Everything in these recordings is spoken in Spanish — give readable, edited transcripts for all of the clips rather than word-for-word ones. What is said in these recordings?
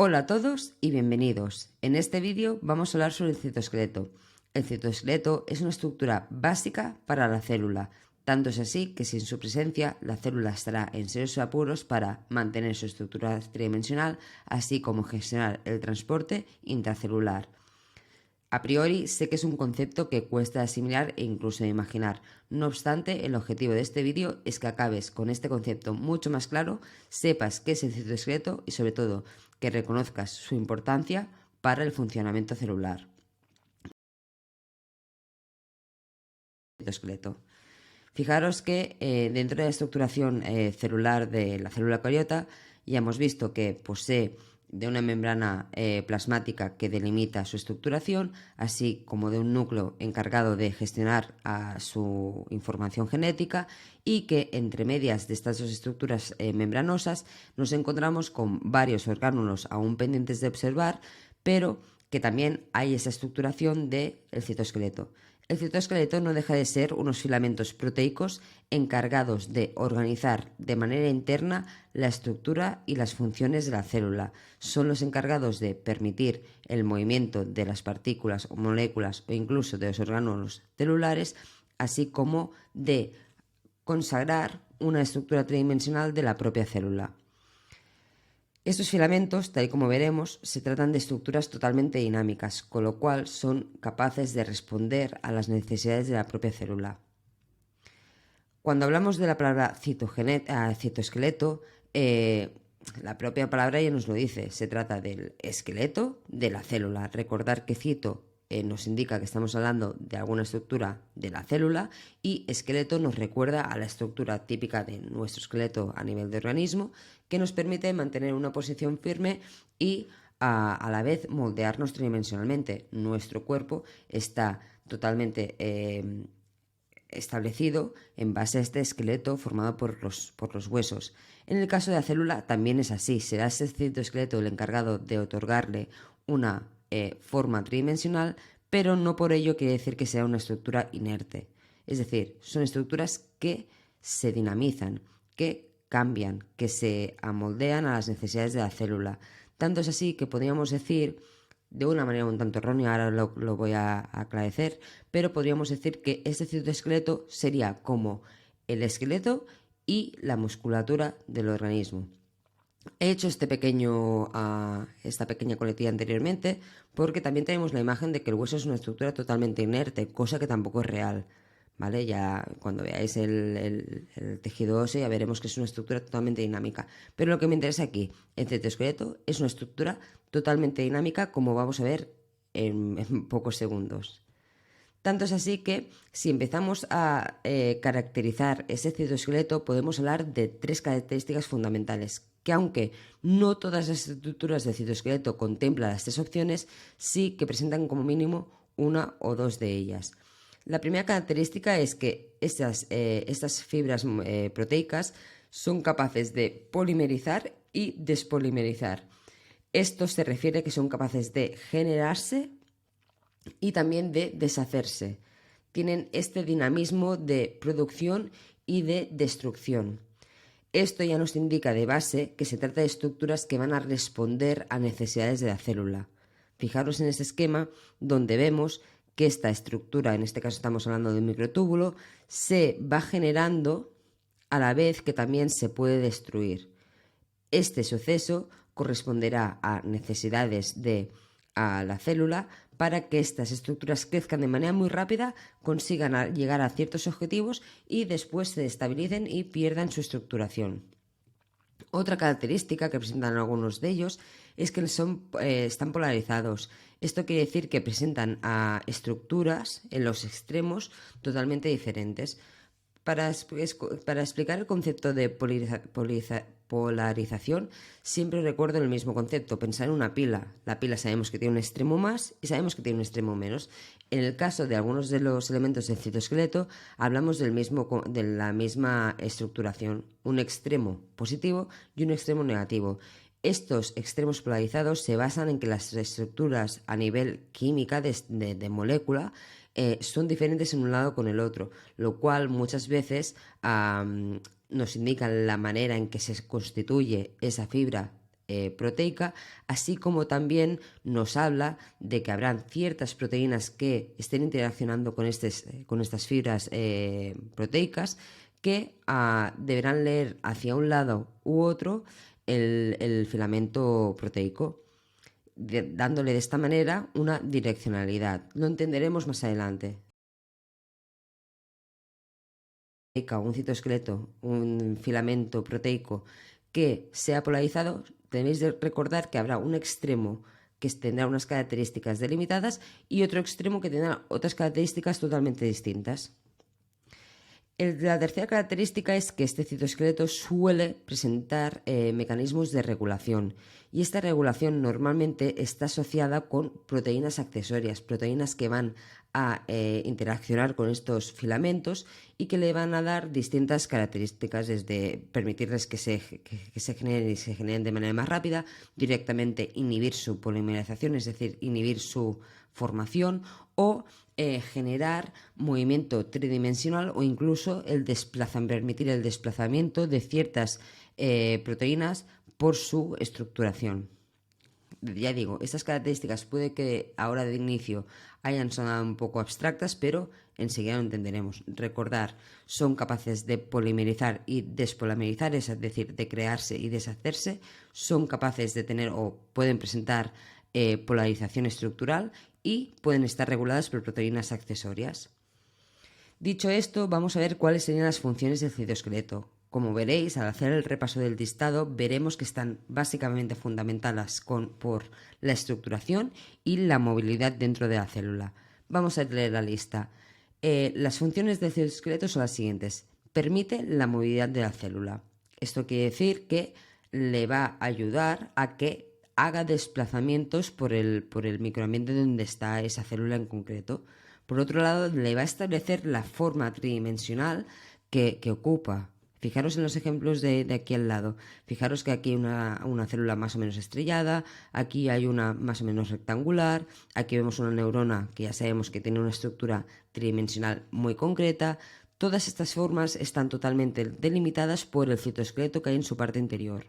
Hola a todos y bienvenidos. En este vídeo vamos a hablar sobre el citoesqueleto. El citoesqueleto es una estructura básica para la célula, tanto es así que sin su presencia la célula estará en serios apuros para mantener su estructura tridimensional, así como gestionar el transporte intracelular. A priori sé que es un concepto que cuesta asimilar e incluso imaginar. No obstante, el objetivo de este vídeo es que acabes con este concepto mucho más claro, sepas qué es el citoesqueleto y sobre todo que reconozcas su importancia para el funcionamiento celular. Citoesqueleto. Fijaros que dentro de la estructuración celular de la célula eucariota ya hemos visto que posee de una membrana plasmática que delimita su estructuración, así como de un núcleo encargado de gestionar su información genética, y que entre medias de estas dos estructuras membranosas nos encontramos con varios orgánulos aún pendientes de observar, pero que también hay esa estructuración del citoesqueleto. El citoesqueleto no deja de ser unos filamentos proteicos encargados de organizar de manera interna la estructura y las funciones de la célula. Son los encargados de permitir el movimiento de las partículas o moléculas o incluso de los orgánulos celulares, así como de consagrar una estructura tridimensional de la propia célula. Estos filamentos, tal y como veremos, se tratan de estructuras totalmente dinámicas, con lo cual son capaces de responder a las necesidades de la propia célula. Cuando hablamos de la palabra citoesqueleto, la propia palabra ya nos lo dice, se trata del esqueleto de la célula. Recordar que cito nos indica que estamos hablando de alguna estructura de la célula y esqueleto nos recuerda a la estructura típica de nuestro esqueleto a nivel de organismo, que nos permite mantener una posición firme y a la vez moldearnos tridimensionalmente. Nuestro cuerpo está totalmente establecido en base a este esqueleto formado por los huesos. En el caso de la célula también es así, será ese citoesqueleto el encargado de otorgarle una forma tridimensional, pero no por ello quiere decir que sea una estructura inerte. Es decir, son estructuras que se dinamizan, que cambian, que se amoldean a las necesidades de la célula. Tanto es así que podríamos decir, de una manera un tanto errónea, ahora lo voy a aclarecer, pero podríamos decir que este citoesqueleto sería como el esqueleto y la musculatura del organismo. He hecho esta pequeña coletilla anteriormente porque también tenemos la imagen de que el hueso es una estructura totalmente inerte, cosa que tampoco es real, ¿vale? Ya cuando veáis el tejido óseo ya veremos que es una estructura totalmente dinámica. Pero lo que me interesa aquí, el citoesqueleto es una estructura totalmente dinámica, como vamos a ver en pocos segundos. Tanto es así que si empezamos a caracterizar ese citoesqueleto podemos hablar de tres características fundamentales, que aunque no todas las estructuras del citoesqueleto contemplan las tres opciones, sí que presentan como mínimo una o dos de ellas. La primera característica es que estas fibras proteicas son capaces de polimerizar y despolimerizar. Esto se refiere a que son capaces de generarse y también de deshacerse. Tienen este dinamismo de producción y de destrucción. Esto ya nos indica de base que se trata de estructuras que van a responder a necesidades de la célula. Fijaros en este esquema donde vemos que esta estructura, en este caso estamos hablando de un microtúbulo, se va generando a la vez que también se puede destruir. Este suceso corresponderá a necesidades de la célula para que estas estructuras crezcan de manera muy rápida, consigan llegar a ciertos objetivos y después se estabilicen y pierdan su estructuración. Otra característica que presentan algunos de ellos es que están polarizados. Esto quiere decir que presentan estructuras en los extremos totalmente diferentes. Para explicar el concepto de polarización, siempre recuerdo el mismo concepto, pensar en una pila. La pila sabemos que tiene un extremo más y sabemos que tiene un extremo menos. En el caso de algunos de los elementos del citoesqueleto, hablamos de la misma estructuración, un extremo positivo y un extremo negativo. Estos extremos polarizados se basan en que las estructuras a nivel química de molécula son diferentes en un lado con el otro, lo cual muchas veces nos indica la manera en que se constituye esa fibra proteica, así como también nos habla de que habrán ciertas proteínas que estén interaccionando con estas fibras proteicas que deberán leer hacia un lado u otro el filamento proteico, dándole de esta manera una direccionalidad. Lo entenderemos más adelante. Un citoesqueleto, un filamento proteico que sea polarizado, tenéis de recordar que habrá un extremo que tendrá unas características delimitadas y otro extremo que tendrá otras características totalmente distintas. La tercera característica es que este citoesqueleto suele presentar mecanismos de regulación, y esta regulación normalmente está asociada con proteínas accesorias, proteínas que van a interaccionar con estos filamentos y que le van a dar distintas características, desde permitirles que se generen y se generen de manera más rápida, directamente inhibir su polimerización, es decir, inhibir su formación, o generar movimiento tridimensional, o incluso permitir el desplazamiento de ciertas proteínas por su estructuración. Ya digo, estas características puede que ahora de inicio hayan sonado un poco abstractas, pero enseguida lo entenderemos. Recordar, son capaces de polimerizar y despolimerizar, es decir, de crearse y deshacerse, son capaces de tener o pueden presentar polarización estructural y pueden estar reguladas por proteínas accesorias. Dicho esto, vamos a ver cuáles serían las funciones del citoesqueleto. Como veréis, al hacer el repaso del listado, veremos que están básicamente fundamentadas por la estructuración y la movilidad dentro de la célula. Vamos a leer la lista. Las funciones del citoesqueleto son las siguientes. Permite la movilidad de la célula. Esto quiere decir que le va a ayudar a que haga desplazamientos por el microambiente donde está esa célula en concreto. Por otro lado, le va a establecer la forma tridimensional que ocupa. Fijaros en los ejemplos de aquí al lado. Fijaros que aquí hay una célula más o menos estrellada, aquí hay una más o menos rectangular, aquí vemos una neurona que ya sabemos que tiene una estructura tridimensional muy concreta. Todas estas formas están totalmente delimitadas por el citoesqueleto que hay en su parte interior.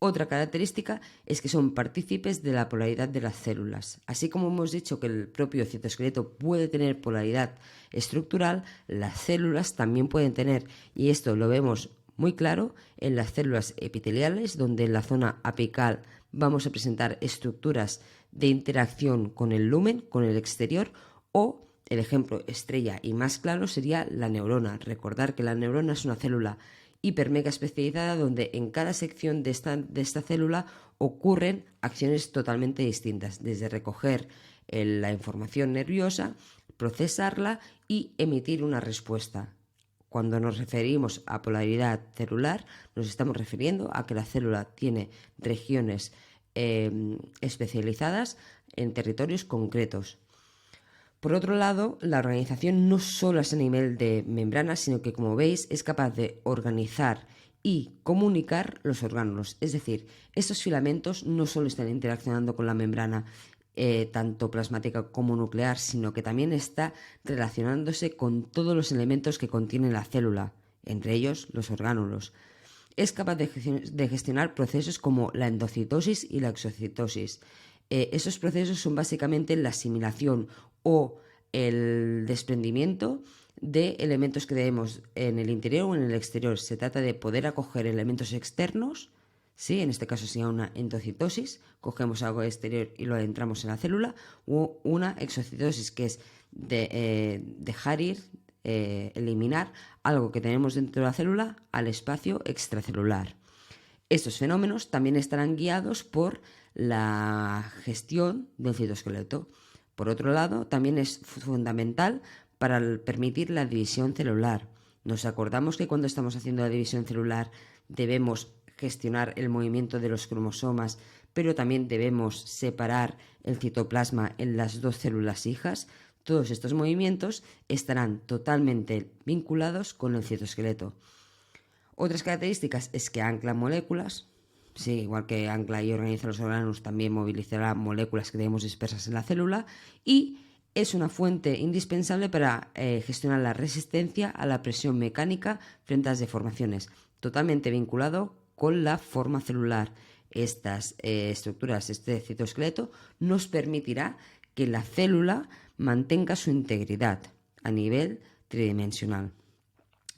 Otra característica es que son partícipes de la polaridad de las células. Así como hemos dicho que el propio citoesqueleto puede tener polaridad estructural, las células también pueden tener, y esto lo vemos muy claro en las células epiteliales, donde en la zona apical vamos a presentar estructuras de interacción con el lumen, con el exterior, o el ejemplo estrella y más claro sería la neurona. Recordar que la neurona es una célula hipermega especializada donde en cada sección de esta célula ocurren acciones totalmente distintas, desde recoger la información nerviosa, procesarla y emitir una respuesta. Cuando nos referimos a polaridad celular, nos estamos refiriendo a que la célula tiene regiones especializadas en territorios concretos. Por otro lado, la organización no solo es a nivel de membranas, sino que, como veis, es capaz de organizar y comunicar los orgánulos. Es decir, estos filamentos no solo están interaccionando con la membrana tanto plasmática como nuclear, sino que también está relacionándose con todos los elementos que contiene la célula, entre ellos los orgánulos. Es capaz de gestionar procesos como la endocitosis y la exocitosis. Esos procesos son básicamente la asimilación o el desprendimiento de elementos que tenemos en el interior o en el exterior. Se trata de poder acoger elementos externos, ¿sí? En este caso sería una endocitosis, cogemos algo exterior y lo adentramos en la célula, o una exocitosis, que es dejar ir, eliminar algo que tenemos dentro de la célula al espacio extracelular. Estos fenómenos también estarán guiados por la gestión del citoesqueleto. Por otro lado, también es fundamental para permitir la división celular. Nos acordamos que cuando estamos haciendo la división celular debemos gestionar el movimiento de los cromosomas, pero también debemos separar el citoplasma en las dos células hijas. Todos estos movimientos estarán totalmente vinculados con el citoesqueleto. Otras características es que ancla moléculas. Sí, igual que ancla y organiza los órganos, también movilizará moléculas que tenemos dispersas en la célula, y es una fuente indispensable para gestionar la resistencia a la presión mecánica frente a las deformaciones, totalmente vinculado con la forma celular. estas estructuras, este citoesqueleto, nos permitirá que la célula mantenga su integridad a nivel tridimensional.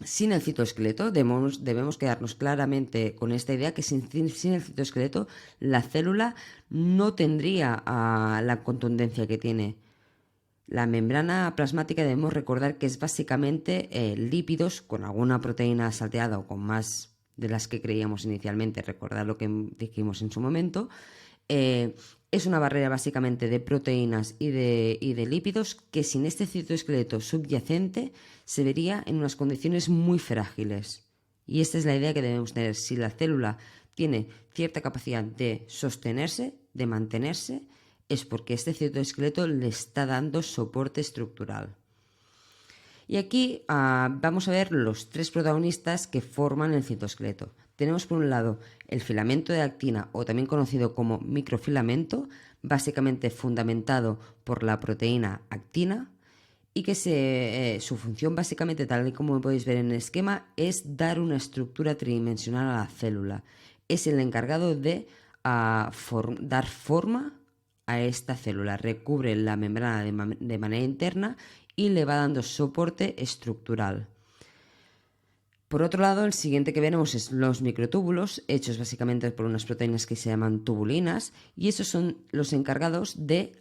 Sin el citoesqueleto debemos quedarnos claramente con esta idea que sin el citoesqueleto la célula no tendría la contundencia que tiene. La membrana plasmática debemos recordar que es básicamente lípidos con alguna proteína salteada o con más de las que creíamos inicialmente, recordar lo que dijimos en su momento. Es una barrera básicamente de proteínas y de lípidos que sin este citoesqueleto subyacente se vería en unas condiciones muy frágiles. Y esta es la idea que debemos tener. Si la célula tiene cierta capacidad de sostenerse, de mantenerse, es porque este citoesqueleto le está dando soporte estructural. Y aquí vamos a ver los tres protagonistas que forman el citoesqueleto. Tenemos por un lado el filamento de actina, o también conocido como microfilamento, básicamente fundamentado por la proteína actina, y que su función básicamente, tal y como podéis ver en el esquema, es dar una estructura tridimensional a la célula. Es el encargado de dar forma a esta célula, recubre la membrana de manera interna y le va dando soporte estructural. Por otro lado, el siguiente que veremos es los microtúbulos, hechos básicamente por unas proteínas que se llaman tubulinas, y esos son los encargados de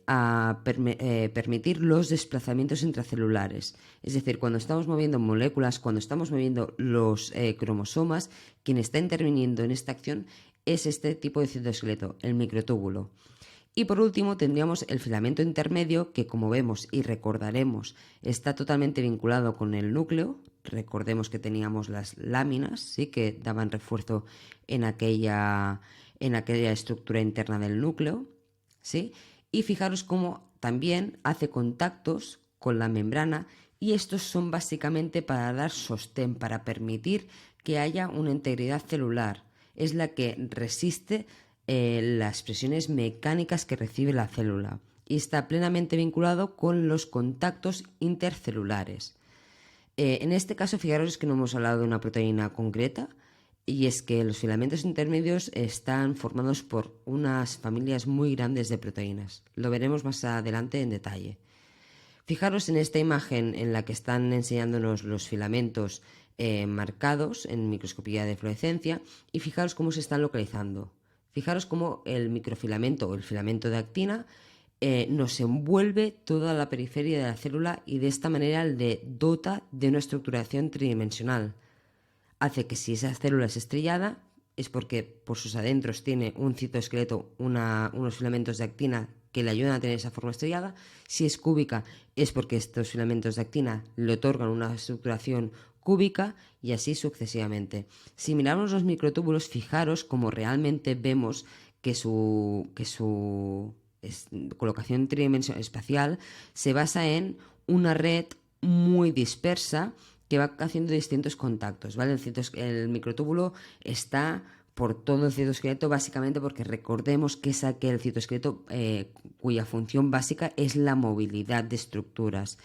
permitir los desplazamientos intracelulares. Es decir, cuando estamos moviendo moléculas, cuando estamos moviendo los cromosomas, quien está interviniendo en esta acción es este tipo de citoesqueleto, el microtúbulo. Y por último tendríamos el filamento intermedio, que como vemos y recordaremos está totalmente vinculado con el núcleo. Recordemos que teníamos las láminas, ¿sí?, que daban refuerzo en aquella estructura interna del núcleo, ¿sí? Y fijaros cómo también hace contactos con la membrana, y estos son básicamente para dar sostén, para permitir que haya una integridad celular. Es la que resiste las presiones mecánicas que recibe la célula y está plenamente vinculado con los contactos intercelulares. En este caso, fijaros que no hemos hablado de una proteína concreta, y es que los filamentos intermedios están formados por unas familias muy grandes de proteínas. Lo veremos más adelante en detalle. Fijaros en esta imagen en la que están enseñándonos los filamentos marcados en microscopía de fluorescencia, y fijaros cómo se están localizando. Fijaros cómo el microfilamento o el filamento de actina nos envuelve toda la periferia de la célula, y de esta manera le dota de una estructuración tridimensional. Hace que si esa célula es estrellada es porque por sus adentros tiene un citoesqueleto, unos filamentos de actina que le ayudan a tener esa forma estrellada. Si es cúbica es porque estos filamentos de actina le otorgan una estructuración cúbica, y así sucesivamente. Si miramos los microtúbulos, fijaros cómo realmente vemos que su colocación tridimensional espacial se basa en una red muy dispersa que va haciendo distintos contactos, ¿vale? El microtúbulo está por todo el citoesqueleto, básicamente porque recordemos que es aquel citoesqueleto cuya función básica es la movilidad de estructuras.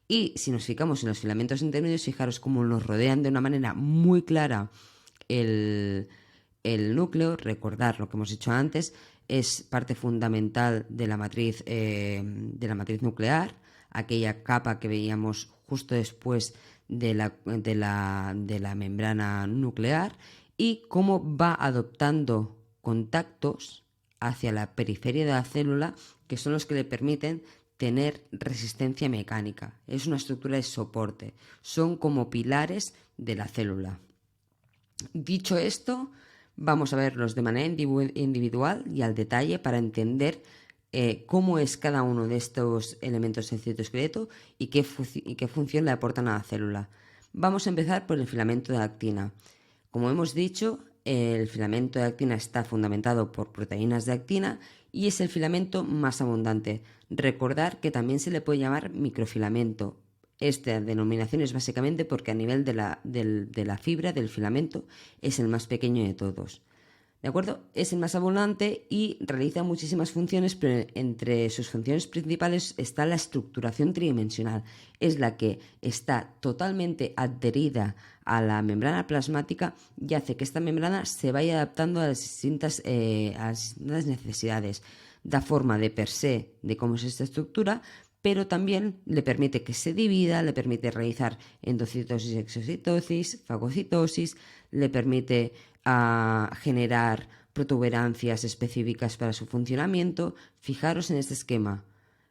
Y si nos fijamos en los filamentos intermedios, fijaros cómo nos rodean de una manera muy clara el núcleo. Recordar lo que hemos dicho antes, es parte fundamental de la matriz nuclear, aquella capa que veíamos justo después de la membrana nuclear, y cómo va adoptando contactos hacia la periferia de la célula, que son los que le permiten tener resistencia mecánica. Es una estructura de soporte, son como pilares de la célula. Dicho esto, vamos a verlos de manera individual y al detalle para entender cómo es cada uno de estos elementos del citoesqueleto y qué función le aportan a la célula. Vamos a empezar por el filamento de actina. Como hemos dicho, el filamento de actina está fundamentado por proteínas de actina y es el filamento más abundante. Recordar que también se le puede llamar microfilamento. Esta denominación es básicamente porque a nivel de la fibra del filamento es el más pequeño de todos. ¿De acuerdo? Es el más abundante y realiza muchísimas funciones, pero entre sus funciones principales está la estructuración tridimensional. Es la que está totalmente adherida a la membrana plasmática y hace que esta membrana se vaya adaptando a las distintas necesidades. Da forma de per se de cómo es esta estructura, pero también le permite que se divida, le permite realizar endocitosis, exocitosis, fagocitosis, le permite generar protuberancias específicas para su funcionamiento. Fijaros en este esquema.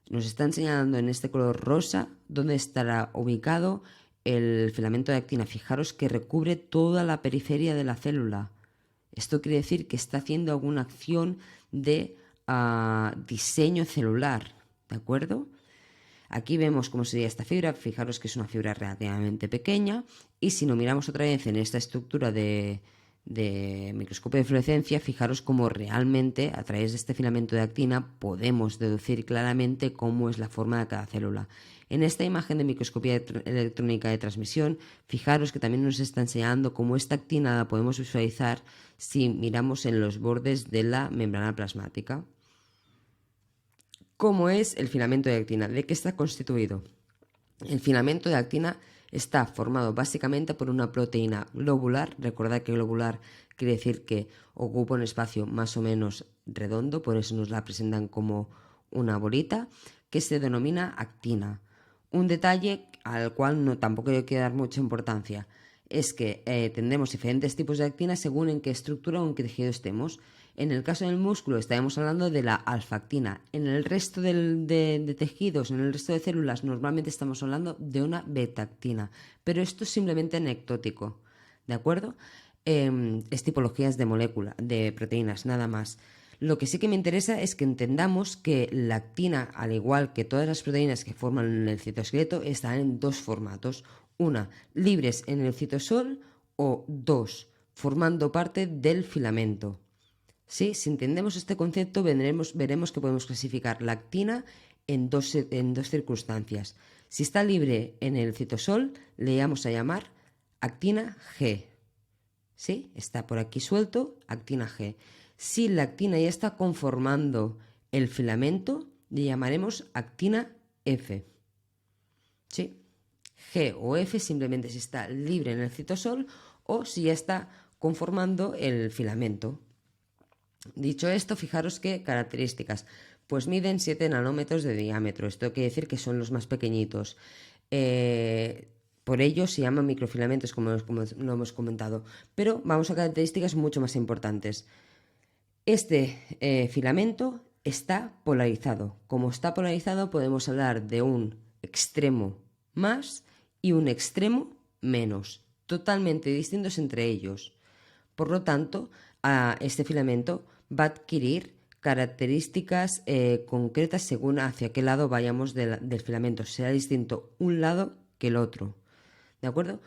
Nos está enseñando en este color rosa dónde estará ubicado el filamento de actina. Fijaros que recubre toda la periferia de la célula. Esto quiere decir que está haciendo alguna acción de diseño celular, ¿de acuerdo? Aquí vemos cómo sería esta fibra. Fijaros que es una fibra relativamente pequeña, y si lo miramos otra vez en esta estructura de microscopio de fluorescencia, fijaros cómo realmente a través de este filamento de actina podemos deducir claramente cómo es la forma de cada célula. En esta imagen de microscopía electrónica de transmisión, fijaros que también nos está enseñando cómo esta actina la podemos visualizar si miramos en los bordes de la membrana plasmática. ¿Cómo es el filamento de actina? ¿De qué está constituido? El filamento de actina está formado básicamente por una proteína globular. Recordad que globular quiere decir que ocupa un espacio más o menos redondo, por eso nos la presentan como una bolita, que se denomina actina. Un detalle al cual tampoco le quiero dar mucha importancia es que tendremos diferentes tipos de actina según en qué estructura o en qué tejido estemos. En el caso del músculo estaremos hablando de la alfa-actina. En el resto de tejidos, en el resto de células, normalmente estamos hablando de una beta-actina. Pero esto es simplemente anecdótico, ¿de acuerdo? Es tipologías de molécula, de proteínas, nada más. Lo que sí que me interesa es que entendamos que la actina, al igual que todas las proteínas que forman el citoesqueleto, están en dos formatos. Una, libres en el citosol, o dos, formando parte del filamento. ¿Sí? Si entendemos este concepto, veremos que podemos clasificar la actina en dos circunstancias. Si está libre en el citosol, le vamos a llamar actina G. ¿Sí? Está por aquí suelto, actina G. Si la actina ya está conformando el filamento, le llamaremos actina F. ¿Sí? G o F simplemente si está libre en el citosol o si ya está conformando el filamento. Dicho esto, fijaros qué características. Pues miden 7 nanómetros de diámetro. Esto quiere decir que son los más pequeñitos. Por ello se llaman microfilamentos, como lo hemos comentado. Pero vamos a características mucho más importantes. Este filamento está polarizado. Como está polarizado, podemos hablar de un extremo más y un extremo menos, totalmente distintos entre ellos. Por lo tanto, este filamento va a adquirir características concretas según hacia qué lado vayamos del filamento. Será distinto un lado que el otro. ¿De acuerdo?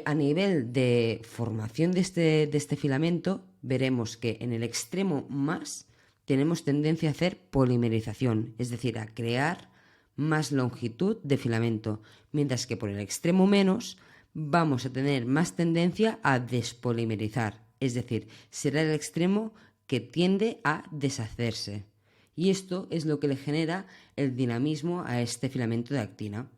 A nivel de formación de este filamento, veremos que en el extremo más tenemos tendencia a hacer polimerización, es decir, a crear más longitud de filamento, mientras que por el extremo menos vamos a tener más tendencia a despolimerizar, es decir, será el extremo que tiende a deshacerse. Y esto es lo que le genera el dinamismo a este filamento de actina.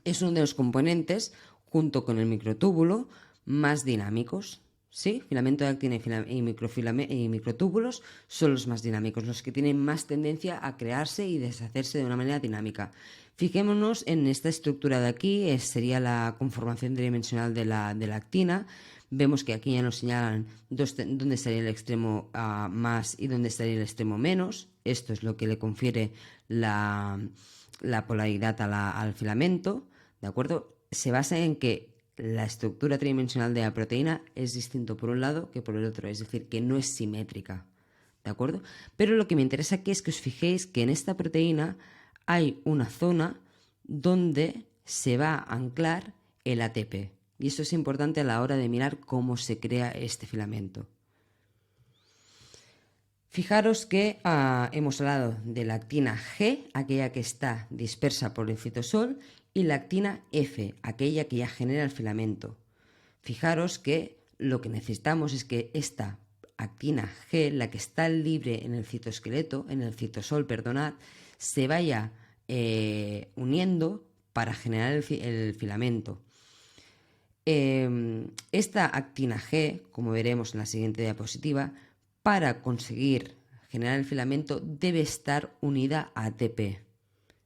Es uno de los componentes, junto con el microtúbulo, más dinámicos. ¿Sí? Filamento de actina y microtúbulos son los más dinámicos, los que tienen más tendencia a crearse y deshacerse de una manera dinámica. Fijémonos en esta estructura de aquí, sería la conformación tridimensional de la actina. Vemos que aquí ya nos señalan dónde estaría el extremo más y dónde estaría el extremo menos. Esto es lo que le confiere la polaridad al filamento, ¿de acuerdo? Se basa en que la estructura tridimensional de la proteína es distinto por un lado que por el otro, es decir, que no es simétrica, ¿de acuerdo? Pero lo que me interesa aquí es que os fijéis que en esta proteína hay una zona donde se va a anclar el ATP, y eso es importante a la hora de mirar cómo se crea este filamento. Fijaros que hemos hablado de la actina G, aquella que está dispersa por el citosol, y la actina F, aquella que ya genera el filamento. Fijaros que lo que necesitamos es que esta actina G, la que está libre en el citoesqueleto, en el citosol, perdonad, se vaya uniendo para generar el filamento. Esta actina G, como veremos en la siguiente diapositiva, para conseguir generar el filamento debe estar unida a ATP.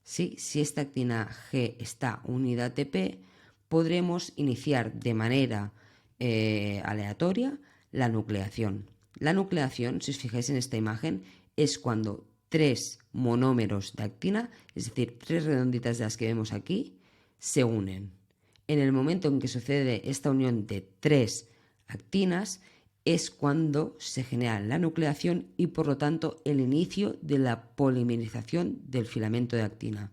¿Sí? Si esta actina G está unida a ATP, podremos iniciar de manera aleatoria la nucleación. La nucleación, si os fijáis en esta imagen, es cuando 3 monómeros de actina, es decir, 3 redonditas de las que vemos aquí, se unen. En el momento en que sucede esta unión de 3 actinas, es cuando se genera la nucleación y por lo tanto el inicio de la polimerización del filamento de actina.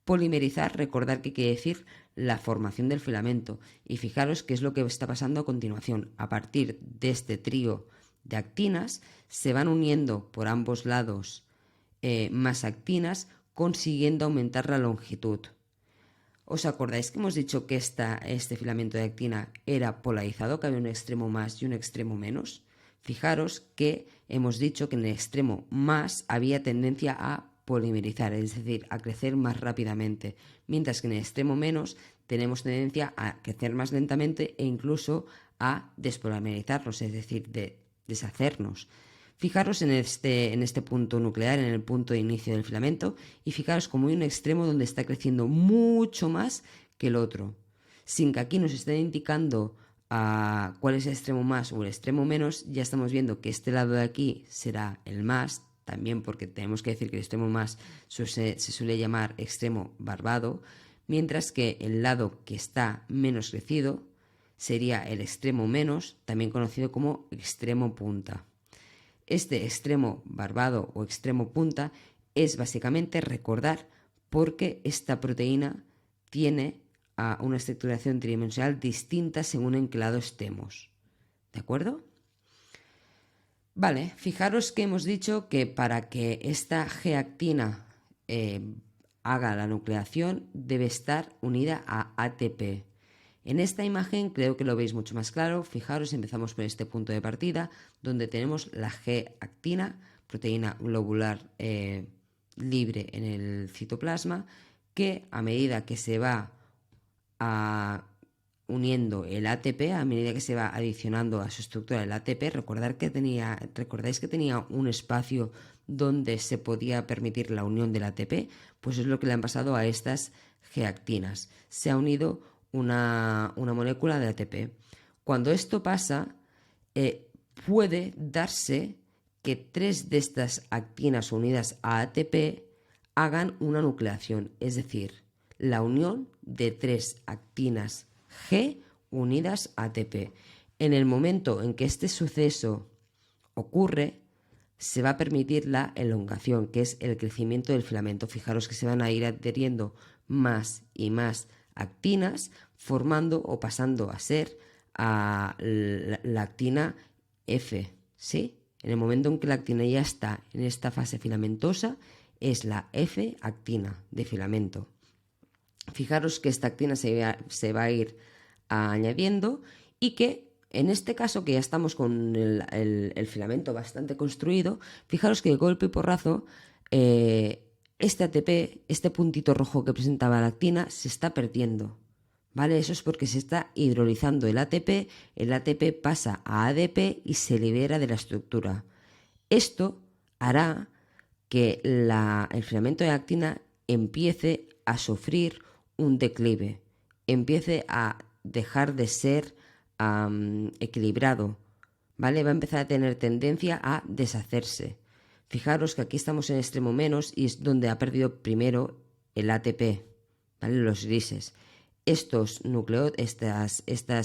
Polimerizar, recordar que quiere decir la formación del filamento, y fijaros qué es lo que está pasando a continuación. A partir de este trío de actinas se van uniendo por ambos lados más actinas, consiguiendo aumentar la longitud. ¿Os acordáis que hemos dicho que este filamento de actina era polarizado, que había un extremo más y un extremo menos? Fijaros que hemos dicho que en el extremo más había tendencia a polimerizar, es decir, a crecer más rápidamente, mientras que en el extremo menos tenemos tendencia a crecer más lentamente e incluso a despolimerizarnos, es decir, de deshacernos. Fijaros en este punto nuclear, en el punto de inicio del filamento, y fijaros como hay un extremo donde está creciendo mucho más que el otro. Sin que aquí nos estén indicando cuál es el extremo más o el extremo menos, ya estamos viendo que este lado de aquí será el más, también porque tenemos que decir que el extremo más se suele llamar extremo barbado, mientras que el lado que está menos crecido sería el extremo menos, también conocido como extremo punta. Este extremo barbado o extremo punta es básicamente recordar por qué esta proteína tiene una estructuración tridimensional distinta según en qué lado estemos. ¿De acuerdo? Vale, fijaros que hemos dicho que para que esta G-actina haga la nucleación debe estar unida a ATP. En esta imagen creo que lo veis mucho más claro. Fijaros, empezamos por este punto de partida donde tenemos la G-actina, proteína globular libre en el citoplasma, que a medida que se va uniendo el ATP, a medida que se va adicionando a su estructura el ATP, recordáis que tenía un espacio donde se podía permitir la unión del ATP, pues es lo que le han pasado a estas G-actinas. Se ha unido una molécula de ATP. Cuando esto pasa, puede darse que 3 de estas actinas unidas a ATP hagan una nucleación, es decir, la unión de 3 actinas G unidas a ATP. En el momento en que este suceso ocurre, se va a permitir la elongación, que es el crecimiento del filamento. Fijaros que se van a ir adheriendo más y más actinas, formando o pasando a ser la actina F, ¿sí? En el momento en que la actina ya está en esta fase filamentosa, es la F-actina de filamento. Fijaros que esta actina se va a ir añadiendo y que en este caso que ya estamos con el filamento bastante construido, fijaros que de golpe y porrazo este ATP, este puntito rojo que presentaba la actina, se está perdiendo, ¿vale? Eso es porque se está hidrolizando el ATP pasa a ADP y se libera de la estructura. Esto hará que el filamento de actina empiece a sufrir un declive, empiece a dejar de ser equilibrado, ¿vale? Va a empezar a tener tendencia a deshacerse. Fijaros que aquí estamos en extremo menos y es donde ha perdido primero el ATP, ¿vale? Los grises. Estas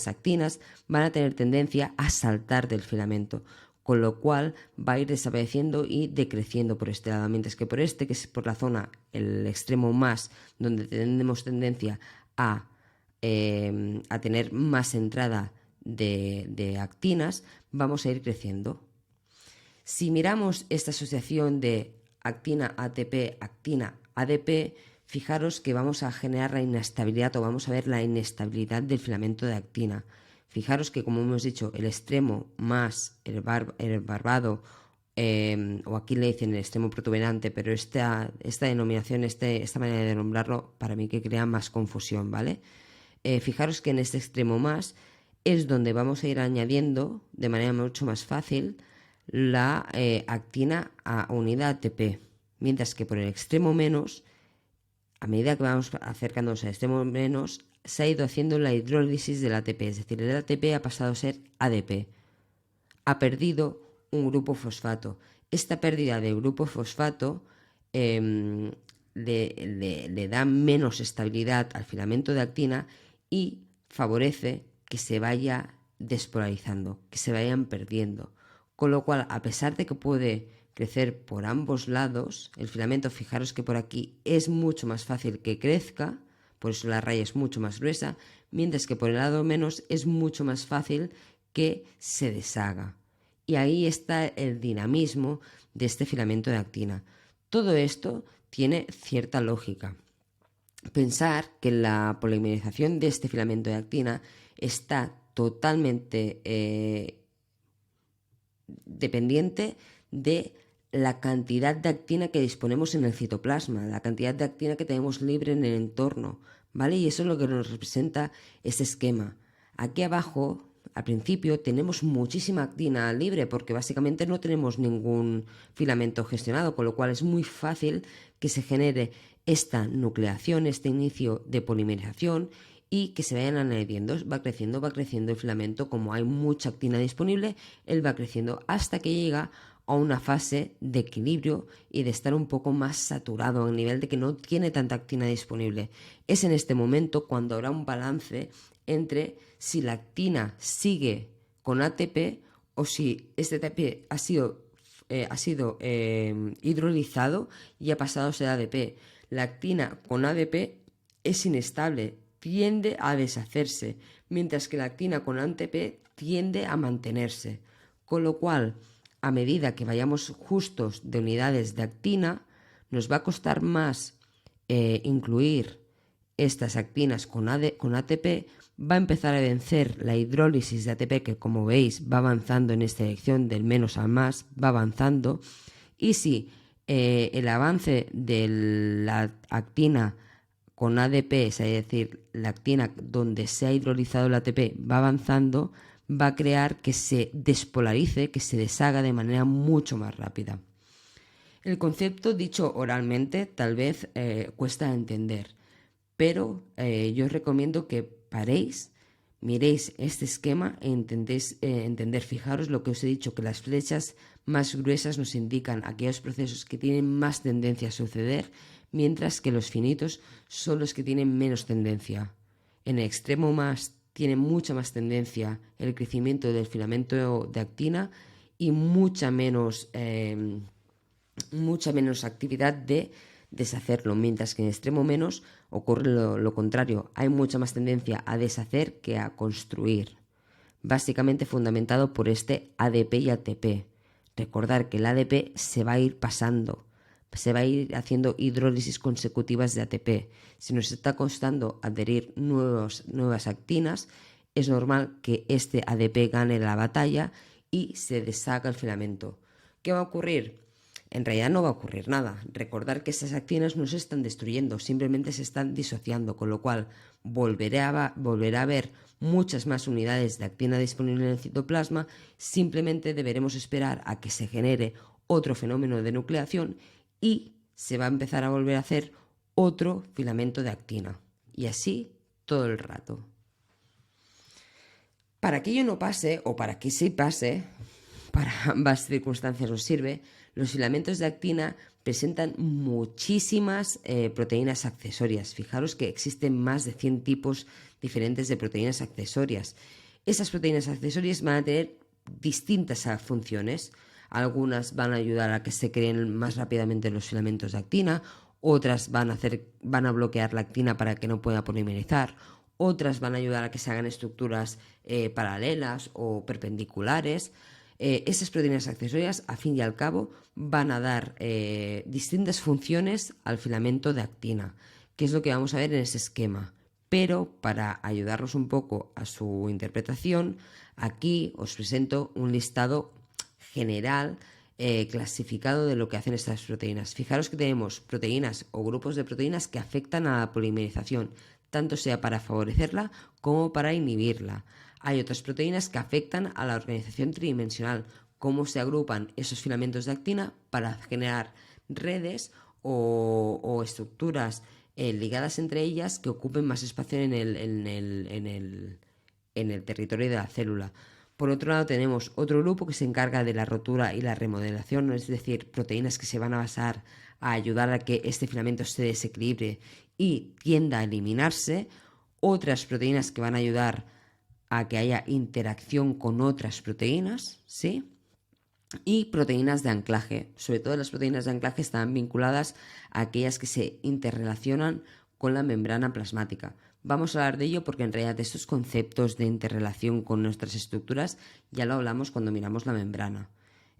actinas van a tener tendencia a saltar del filamento, con lo cual va a ir desapareciendo y decreciendo por este lado, mientras que por este, que es por la zona, el extremo más, donde tenemos tendencia a tener más entrada de actinas, vamos a ir creciendo. Si miramos esta asociación de actina ATP, actina ADP, fijaros que vamos a generar la inestabilidad o vamos a ver la inestabilidad del filamento de actina. Fijaros que, como hemos dicho, el extremo más el barbado, o aquí le dicen el extremo protuberante, pero esta denominación, esta manera de nombrarlo, para mí que crea más confusión, ¿vale? Fijaros que en este extremo más es donde vamos a ir añadiendo de manera mucho más fácil la actina unida a ATP, mientras que por el extremo menos, a medida que vamos acercándonos al extremo menos, se ha ido haciendo la hidrólisis del ATP, es decir, el ATP ha pasado a ser ADP, ha perdido un grupo fosfato. Esta pérdida de grupo fosfato le da menos estabilidad al filamento de actina y favorece que se vaya despolarizando, que se vayan perdiendo. Con lo cual, a pesar de que puede crecer por ambos lados, el filamento, fijaros que por aquí es mucho más fácil que crezca, por eso la raya es mucho más gruesa, mientras que por el lado menos es mucho más fácil que se deshaga. Y ahí está el dinamismo de este filamento de actina. Todo esto tiene cierta lógica. Pensar que la polimerización de este filamento de actina está totalmente dependiente de la cantidad de actina que disponemos en el citoplasma, la cantidad de actina que tenemos libre en el entorno, ¿vale? Y eso es lo que nos representa este esquema. Aquí abajo, al principio, tenemos muchísima actina libre porque básicamente no tenemos ningún filamento gestionado, con lo cual es muy fácil que se genere esta nucleación, este inicio de polimerización y que se vayan añadiendo. Va creciendo el filamento. Como hay mucha actina disponible, él va creciendo hasta que llega a una fase de equilibrio y de estar un poco más saturado, a nivel de que no tiene tanta actina disponible. Es en este momento cuando habrá un balance entre si la actina sigue con ATP o si este ATP ha sido hidrolizado y ha pasado a ser ADP. La actina con ADP es inestable, tiende a deshacerse, mientras que la actina con ATP tiende a mantenerse. Con lo cual, a medida que vayamos justos de unidades de actina, nos va a costar más incluir estas actinas con ATP, va a empezar a vencer la hidrólisis de ATP, que como veis va avanzando en esta dirección del menos al más, va avanzando, y si el avance de la actina con ADP, es decir, la actina donde se ha hidrolizado el ATP, va avanzando, va a crear que se despolarice, que se deshaga de manera mucho más rápida. El concepto dicho oralmente tal vez cuesta entender, pero yo os recomiendo que paréis, miréis este esquema e intentéis entender. Fijaros lo que os he dicho, que las flechas más gruesas nos indican aquellos procesos que tienen más tendencia a suceder, mientras que los finitos son los que tienen menos tendencia. En el extremo más tiene mucha más tendencia el crecimiento del filamento de actina y mucha menos actividad de deshacerlo, mientras que en extremo menos ocurre lo contrario, hay mucha más tendencia a deshacer que a construir, básicamente fundamentado por este ADP y ATP. Recordar que el ADP se va a ir pasando, se va a ir haciendo hidrólisis consecutivas de ATP. Si nos está costando adherir nuevas actinas, es normal que este ADP gane la batalla y se deshaga el filamento. ¿Qué va a ocurrir? En realidad no va a ocurrir nada. Recordar que esas actinas no se están destruyendo, simplemente se están disociando, con lo cual volverá a haber muchas más unidades de actina disponible en el citoplasma. Simplemente deberemos esperar a que se genere otro fenómeno de nucleación y se va a empezar a volver a hacer otro filamento de actina. Y así todo el rato. Para que ello no pase, o para que sí pase, para ambas circunstancias nos sirve, los filamentos de actina presentan muchísimas proteínas accesorias. Fijaros que existen más de 100 tipos diferentes de proteínas accesorias. Esas proteínas accesorias van a tener distintas funciones. Algunas van a ayudar a que se creen más rápidamente los filamentos de actina, otras van a bloquear la actina para que no pueda polimerizar, otras van a ayudar a que se hagan estructuras paralelas o perpendiculares. Esas proteínas accesorias, a fin y al cabo, van a dar distintas funciones al filamento de actina, que es lo que vamos a ver en ese esquema. pero para ayudarnos un poco a su interpretación, aquí os presento un listado general clasificado de lo que hacen estas proteínas. Fijaros que tenemos proteínas o grupos de proteínas que afectan a la polimerización, tanto sea para favorecerla como para inhibirla. Hay otras proteínas que afectan a la organización tridimensional, cómo se agrupan esos filamentos de actina para generar redes o estructuras ligadas entre ellas que ocupen más espacio en el territorio de la célula. Por otro lado, tenemos otro grupo que se encarga de la rotura y la remodelación, es decir, proteínas que se van a basar a ayudar a que este filamento se desequilibre y tienda a eliminarse. Otras proteínas que van a ayudar a que haya interacción con otras proteínas, ¿sí? Y proteínas de anclaje. Sobre todo las proteínas de anclaje están vinculadas a aquellas que se interrelacionan con la membrana plasmática. Vamos a hablar de ello porque en realidad de estos conceptos de interrelación con nuestras estructuras ya lo hablamos cuando miramos la membrana.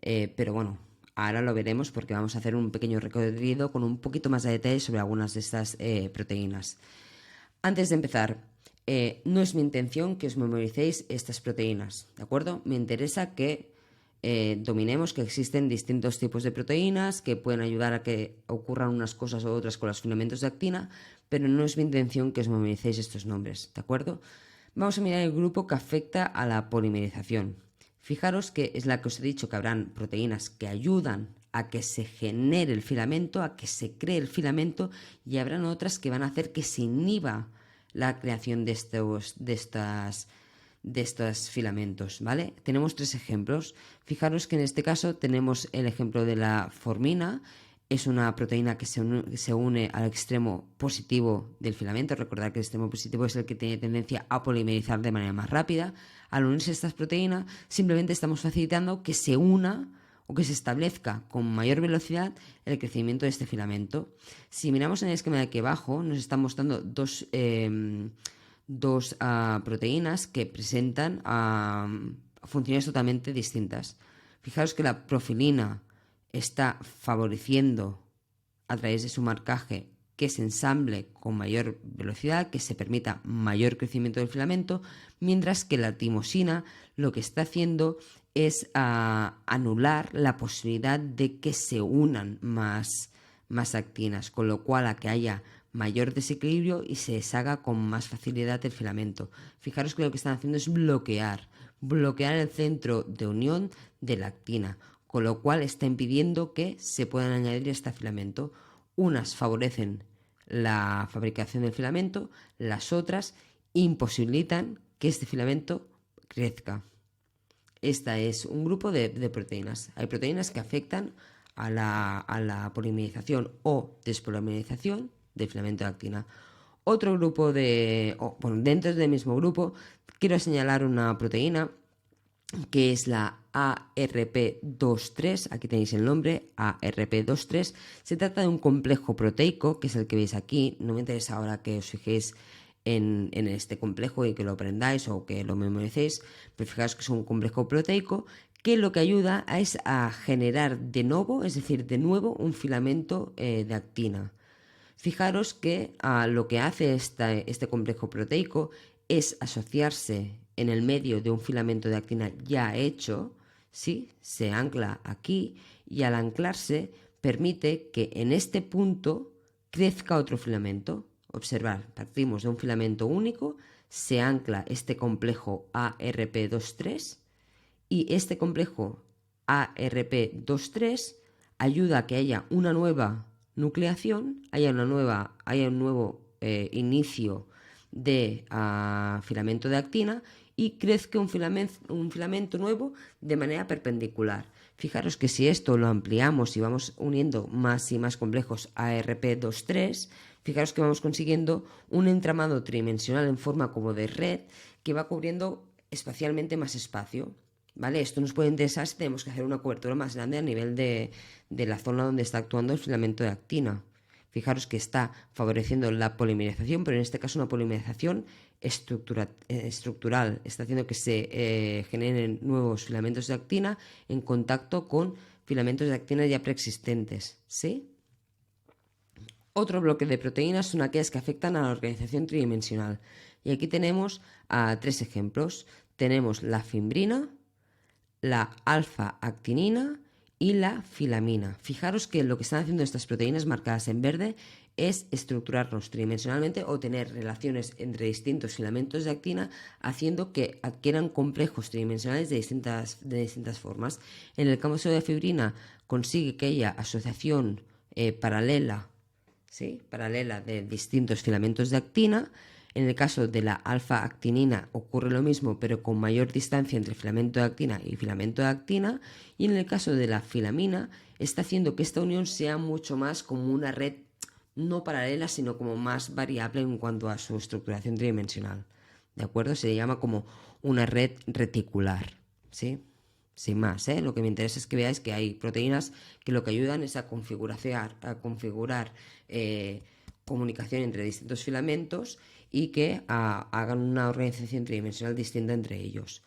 Pero bueno, ahora lo veremos porque vamos a hacer un pequeño recorrido con un poquito más de detalle sobre algunas de estas proteínas. Antes de empezar, no es mi intención que os memoricéis estas proteínas, ¿de acuerdo? Me interesa que dominemos que existen distintos tipos de proteínas que pueden ayudar a que ocurran unas cosas u otras con los filamentos de actina, pero no es mi intención que os memoricéis estos nombres, ¿de acuerdo? Vamos a mirar el grupo que afecta a la polimerización. Fijaros que es la que os he dicho que habrán proteínas que ayudan a que se genere el filamento, a que se cree el filamento, y habrán otras que van a hacer que se inhiba la creación de estos filamentos, ¿vale? Tenemos 3 ejemplos. Fijaros que en este caso tenemos el ejemplo de la formina. Es una proteína que se une al extremo positivo del filamento. Recordad que el extremo positivo es el que tiene tendencia a polimerizar de manera más rápida. Al unirse a esta proteína, simplemente estamos facilitando que se una o que se establezca con mayor velocidad el crecimiento de este filamento. Si miramos en el esquema de aquí abajo, nos están mostrando dos proteínas que presentan funciones totalmente distintas. Fijaros que la profilina está favoreciendo a través de su marcaje que se ensamble con mayor velocidad, que se permita mayor crecimiento del filamento, mientras que la timosina lo que está haciendo es anular la posibilidad de que se unan más actinas, con lo cual a que haya mayor desequilibrio y se deshaga con más facilidad el filamento. Fijaros que lo que están haciendo es bloquear el centro de unión de la actina, con lo cual está impidiendo que se puedan añadir este filamento. Unas favorecen la fabricación del filamento, las otras imposibilitan que este filamento crezca. Este es un grupo de proteínas. Hay proteínas que afectan a la polimerización o despolimerización del filamento de actina. Otro grupo dentro del mismo grupo, quiero señalar una proteína que es la ARP23, aquí tenéis el nombre, ARP23. Se trata de un complejo proteico, que es el que veis aquí. No me interesa ahora que os fijéis en este complejo y que lo aprendáis o que lo memoricéis, pero fijaos que es un complejo proteico que lo que ayuda es a generar de nuevo, un filamento de actina. Fijaros que lo que hace este complejo proteico es asociarse en el medio de un filamento de actina ya hecho, ¿sí? Se ancla aquí y al anclarse permite que en este punto crezca otro filamento. Observar, partimos de un filamento único, se ancla este complejo ARP23 y este complejo ARP23 ayuda a que haya una nueva nucleación, haya un nuevo inicio de filamento de actina y crezca un filamento nuevo de manera perpendicular. Fijaros que si esto lo ampliamos y vamos uniendo más y más complejos ARP23, fijaros que vamos consiguiendo un entramado tridimensional en forma como de red que va cubriendo espacialmente más espacio. ¿Vale? Esto nos puede interesar si tenemos que hacer una cobertura más grande a nivel de la zona donde está actuando el filamento de actina. Fijaros que está favoreciendo la polimerización, pero en este caso una polimerización estructural. Está haciendo que se generen nuevos filamentos de actina en contacto con filamentos de actina ya preexistentes. ¿Sí? Otro bloque de proteínas son aquellas que afectan a la organización tridimensional. Y aquí tenemos 3 ejemplos. Tenemos la fimbrina, la alfa-actinina y la filamina. Fijaros que lo que están haciendo estas proteínas marcadas en verde es estructurarnos tridimensionalmente o tener relaciones entre distintos filamentos de actina, haciendo que adquieran complejos tridimensionales de distintas formas. En el caso de la fibrina consigue que haya asociación paralela de distintos filamentos de actina. En el caso de la alfa-actinina ocurre lo mismo, pero con mayor distancia entre filamento de actina y filamento de actina. Y en el caso de la filamina está haciendo que esta unión sea mucho más como una red no paralela, sino como más variable en cuanto a su estructuración tridimensional. ¿De acuerdo? Se llama como una red reticular, ¿sí? Sin más, lo que me interesa es que veáis que hay proteínas que lo que ayudan es a configurar comunicación entre distintos filamentos y que hagan una organización tridimensional distinta entre ellos.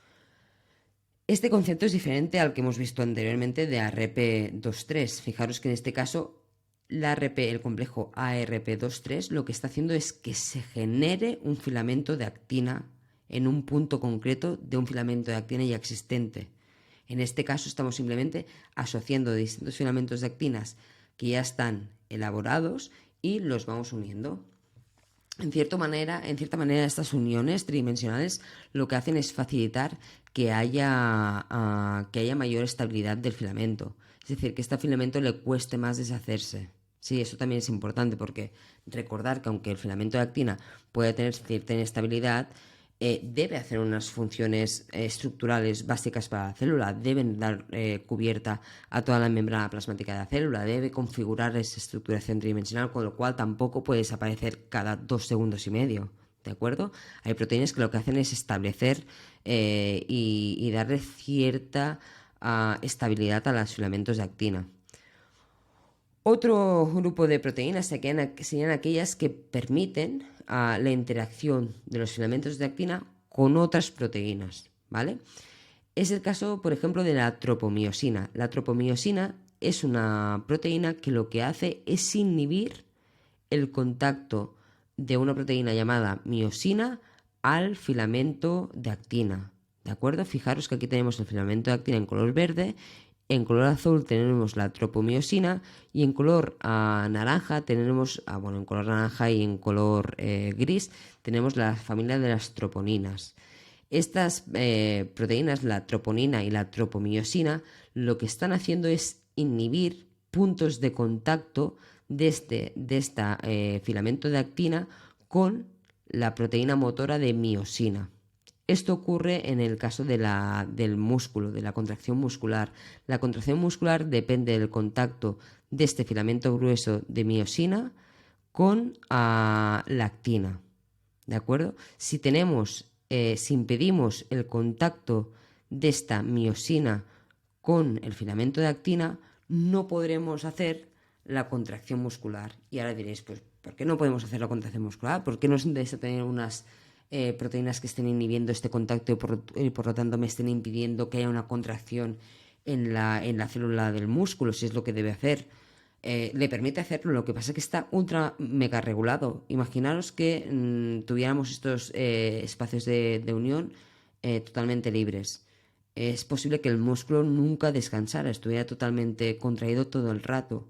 Este concepto es diferente al que hemos visto anteriormente de ARP23. Fijaros que en este caso el complejo ARP23 lo que está haciendo es que se genere un filamento de actina en un punto concreto de un filamento de actina ya existente. En este caso estamos simplemente asociando distintos filamentos de actinas que ya están elaborados y los vamos uniendo. En cierta manera, estas uniones tridimensionales lo que hacen es facilitar que haya mayor estabilidad del filamento. Es decir, que a este filamento le cueste más deshacerse. Sí, eso también es importante porque recordar que aunque el filamento de actina puede tener cierta inestabilidad, debe hacer unas funciones estructurales básicas para la célula, deben dar cubierta a toda la membrana plasmática de la célula, debe configurar esa estructuración tridimensional, con lo cual tampoco puede desaparecer cada 2 segundos y medio, ¿de acuerdo? Hay proteínas que lo que hacen es establecer y darle cierta estabilidad a los filamentos de actina. Otro grupo de proteínas serían aquellas que permiten la interacción de los filamentos de actina con otras proteínas, ¿vale? Es el caso, por ejemplo, de la tropomiosina. La tropomiosina es una proteína que lo que hace es inhibir el contacto de una proteína llamada miosina al filamento de actina, ¿de acuerdo? Fijaros que aquí tenemos el filamento de actina en color verde. En color azul tenemos la tropomiosina y en color naranja tenemos, en color naranja y en color gris tenemos la familia de las troponinas. Estas proteínas, la troponina y la tropomiosina, lo que están haciendo es inhibir puntos de contacto de este filamento de actina con la proteína motora de miosina. Esto ocurre en el caso del músculo, de la contracción muscular. La contracción muscular depende del contacto de este filamento grueso de miosina con la actina, ¿de acuerdo? Si impedimos el contacto de esta miosina con el filamento de actina, no podremos hacer la contracción muscular. Y ahora diréis, pues, ¿por qué no podemos hacer la contracción muscular? ¿Por qué nos interesa tener unas proteínas que estén inhibiendo este contacto y por lo tanto me estén impidiendo que haya una contracción en la célula del músculo, si es lo que debe hacer? Le permite hacerlo, lo que pasa es que está ultra mega regulado. Imaginaros que tuviéramos estos espacios de unión totalmente libres. Es posible que el músculo nunca descansara, estuviera totalmente contraído todo el rato,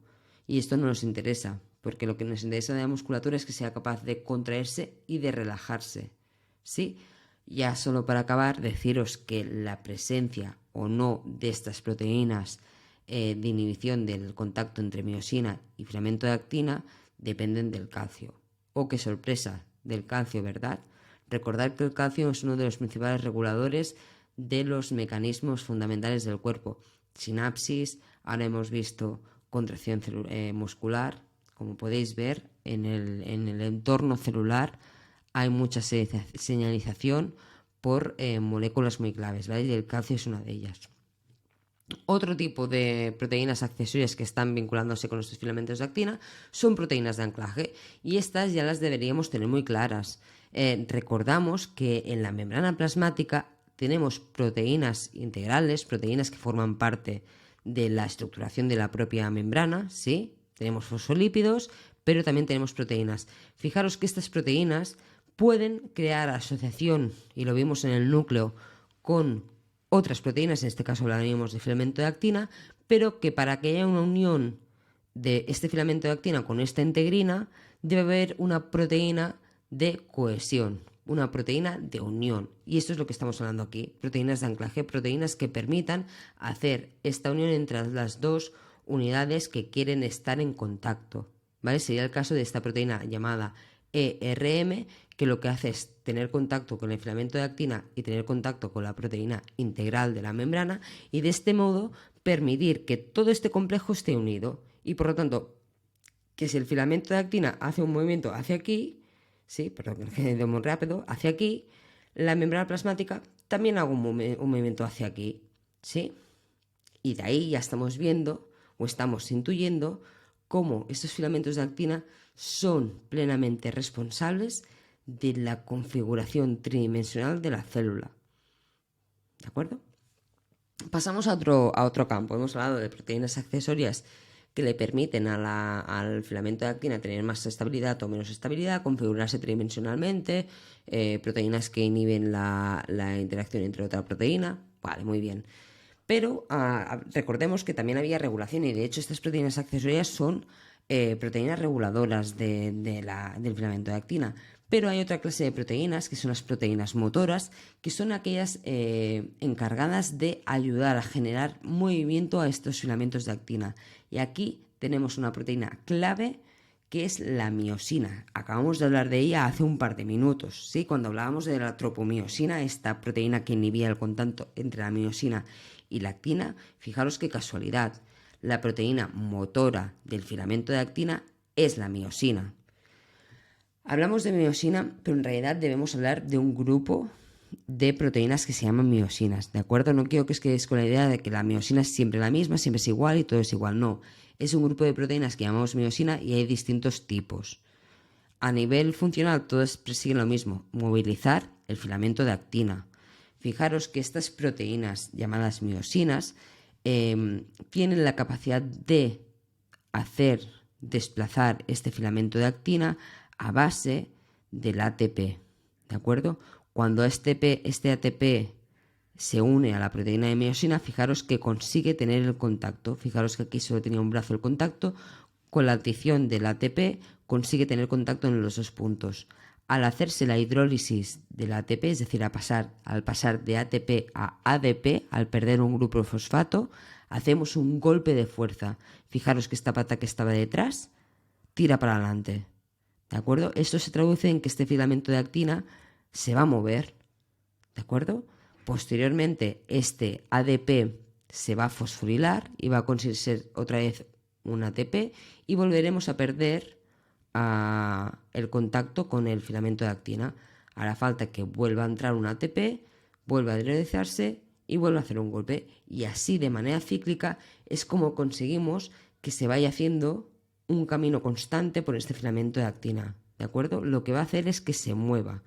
y esto no nos interesa, porque lo que nos interesa de la musculatura es que sea capaz de contraerse y de relajarse. ¿Sí? Ya solo para acabar, deciros que la presencia o no de estas proteínas de inhibición del contacto entre miosina y filamento de actina dependen del calcio. ¡Oh, qué sorpresa! Del calcio, ¿verdad? Recordad que el calcio es uno de los principales reguladores de los mecanismos fundamentales del cuerpo. Sinapsis, ahora hemos visto contracción muscular. Como podéis ver, en el entorno celular hay mucha señalización por moléculas muy claves, ¿vale? Y el calcio es una de ellas. Otro tipo de proteínas accesorias que están vinculándose con estos filamentos de actina son proteínas de anclaje, y estas ya las deberíamos tener muy claras. Recordamos que en la membrana plasmática tenemos proteínas integrales, proteínas que forman parte de la estructuración de la propia membrana, ¿sí? Tenemos fosfolípidos, pero también tenemos proteínas. Fijaros que estas proteínas pueden crear asociación, y lo vimos en el núcleo, con otras proteínas, en este caso hablaríamos de filamento de actina, pero que para que haya una unión de este filamento de actina con esta integrina, debe haber una proteína de cohesión, una proteína de unión. Y esto es lo que estamos hablando aquí, proteínas de anclaje, proteínas que permitan hacer esta unión entre las dos unidades que quieren estar en contacto, ¿vale? Sería el caso de esta proteína llamada ERM, que lo que hace es tener contacto con el filamento de actina y tener contacto con la proteína integral de la membrana, y de este modo permitir que todo este complejo esté unido, y por lo tanto que si el filamento de actina hace un movimiento hacia aquí, sí, perdón, que he ido muy rápido, hacia aquí, la membrana plasmática también haga un movimiento hacia aquí, ¿sí? Y de ahí ya estamos viendo o estamos intuyendo cómo estos filamentos de actina son plenamente responsables de la configuración tridimensional de la célula. ¿De acuerdo? Pasamos a otro campo. Hemos hablado de proteínas accesorias que le permiten al filamento de actina tener más estabilidad o menos estabilidad, configurarse tridimensionalmente, proteínas que inhiben la interacción entre otra proteína. Vale, muy bien. Pero recordemos que también había regulación, y de hecho estas proteínas accesorias son proteínas reguladoras del filamento de actina. Pero hay otra clase de proteínas, que son las proteínas motoras, que son aquellas encargadas de ayudar a generar movimiento a estos filamentos de actina. Y aquí tenemos una proteína clave, que es la miosina. Acabamos de hablar de ella hace un par de minutos, ¿sí? Cuando hablábamos de la tropomiosina, esta proteína que inhibía el contacto entre la miosina y la actina. Fijaros qué casualidad, la proteína motora del filamento de actina es la miosina. Hablamos de miosina, pero en realidad debemos hablar de un grupo de proteínas que se llaman miosinas, ¿de acuerdo? No quiero que os quedéis con la idea de que la miosina es siempre la misma, siempre es igual y todo es igual. No, es un grupo de proteínas que llamamos miosina y hay distintos tipos. A nivel funcional todas persiguen lo mismo, movilizar el filamento de actina. Fijaros que estas proteínas llamadas miosinas tienen la capacidad de hacer desplazar este filamento de actina a base del ATP, ¿de acuerdo? Cuando este ATP se une a la proteína de miosina, fijaros que consigue tener el contacto. Fijaros que aquí solo tenía un brazo el contacto. Con la adición del ATP consigue tener contacto en los dos puntos. Al hacerse la hidrólisis del ATP, es decir, al pasar de ATP a ADP, al perder un grupo de fosfato, hacemos un golpe de fuerza. Fijaros que esta pata que estaba detrás tira para adelante. ¿De acuerdo? Esto se traduce en que este filamento de actina se va a mover. ¿De acuerdo? Posteriormente, este ADP se va a fosforilar y va a conseguir ser otra vez un ATP, y volveremos a perder el contacto con el filamento de actina. Hará falta que vuelva a entrar un ATP, vuelva a hidrolizarse y vuelva a hacer un golpe. Y así, de manera cíclica, es como conseguimos que se vaya haciendo un camino constante por este filamento de actina, ¿de acuerdo? Lo que va a hacer es que se mueva.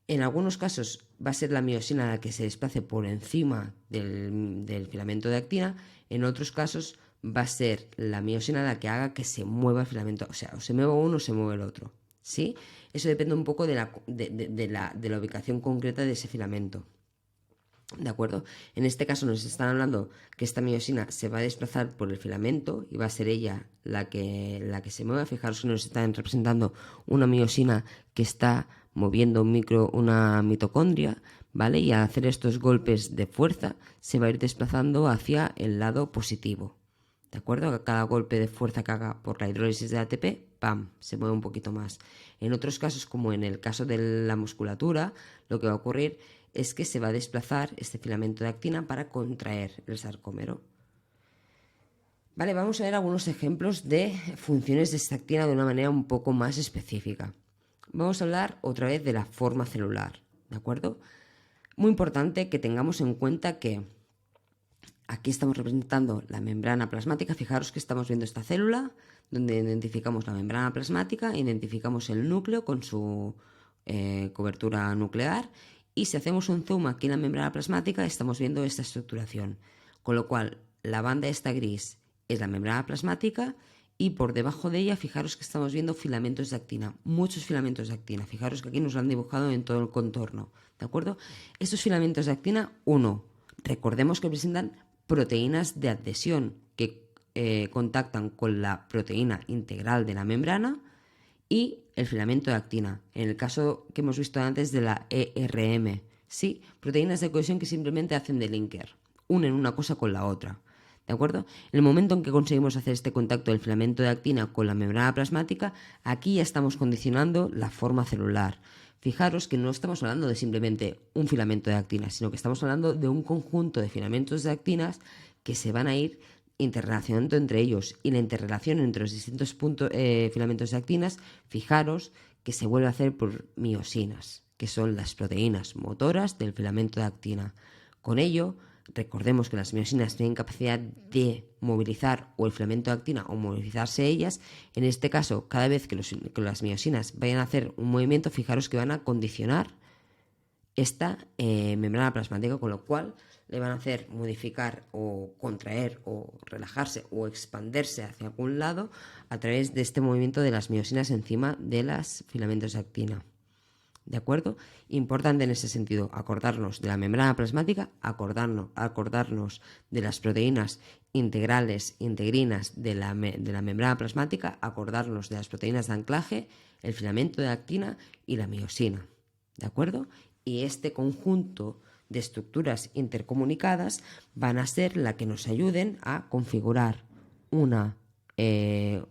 En algunos casos va a ser la miosina la que se desplace por encima del filamento de actina, en otros casos va a ser la miosina la que haga que se mueva el filamento, o sea, o se mueva uno o se mueve el otro, ¿sí? Eso depende un poco de la ubicación concreta de ese filamento. ¿De acuerdo? En este caso nos están hablando que esta miosina se va a desplazar por el filamento y va a ser ella la que se mueva. Fijaros que nos están representando una miosina que está moviendo una mitocondria, ¿vale? Y al hacer estos golpes de fuerza se va a ir desplazando hacia el lado positivo. ¿De acuerdo? Cada golpe de fuerza que haga por la hidrólisis de ATP, ¡pam!, se mueve un poquito más. En otros casos, como en el caso de la musculatura, lo que va a ocurrir es que se va a desplazar este filamento de actina para contraer el sarcómero. Vale, vamos a ver algunos ejemplos de funciones de esta actina de una manera un poco más específica. Vamos a hablar otra vez de la forma celular, ¿de acuerdo? Muy importante que tengamos en cuenta que aquí estamos representando la membrana plasmática. Fijaros que estamos viendo esta célula, donde identificamos la membrana plasmática, identificamos el núcleo con su cobertura nuclear, y si hacemos un zoom aquí en la membrana plasmática estamos viendo esta estructuración, con lo cual la banda esta gris es la membrana plasmática y por debajo de ella, fijaros que estamos viendo filamentos de actina, muchos filamentos de actina. Fijaros que aquí nos lo han dibujado en todo el contorno, ¿de acuerdo? Estos filamentos de actina, recordemos que presentan proteínas de adhesión que contactan con la proteína integral de la membrana y el filamento de actina. En el caso que hemos visto antes de la ERM, ¿sí? Proteínas de cohesión que simplemente hacen de linker, unen una cosa con la otra. ¿De acuerdo? En el momento en que conseguimos hacer este contacto del filamento de actina con la membrana plasmática, aquí ya estamos condicionando la forma celular. Fijaros que no estamos hablando de simplemente un filamento de actina, sino que estamos hablando de un conjunto de filamentos de actinas que se van a ir interrelacionando entre ellos, y la interrelación entre los distintos filamentos de actinas, fijaros que se vuelve a hacer por miosinas, que son las proteínas motoras del filamento de actina. Con ello, recordemos que las miosinas tienen capacidad de movilizar o el filamento de actina o movilizarse ellas. En este caso, cada vez que las miosinas vayan a hacer un movimiento, fijaros que van a condicionar esta membrana plasmática, con lo cual le van a hacer modificar o contraer o relajarse o expandirse hacia algún lado a través de este movimiento de las miosinas encima de los filamentos de actina. ¿De acuerdo? Importante en ese sentido, acordarnos de la membrana plasmática, acordarnos de las proteínas integrales, integrinas de la membrana plasmática, acordarnos de las proteínas de anclaje, el filamento de actina y la miosina. ¿De acuerdo? Y este conjunto de estructuras intercomunicadas van a ser la que nos ayuden a configurar una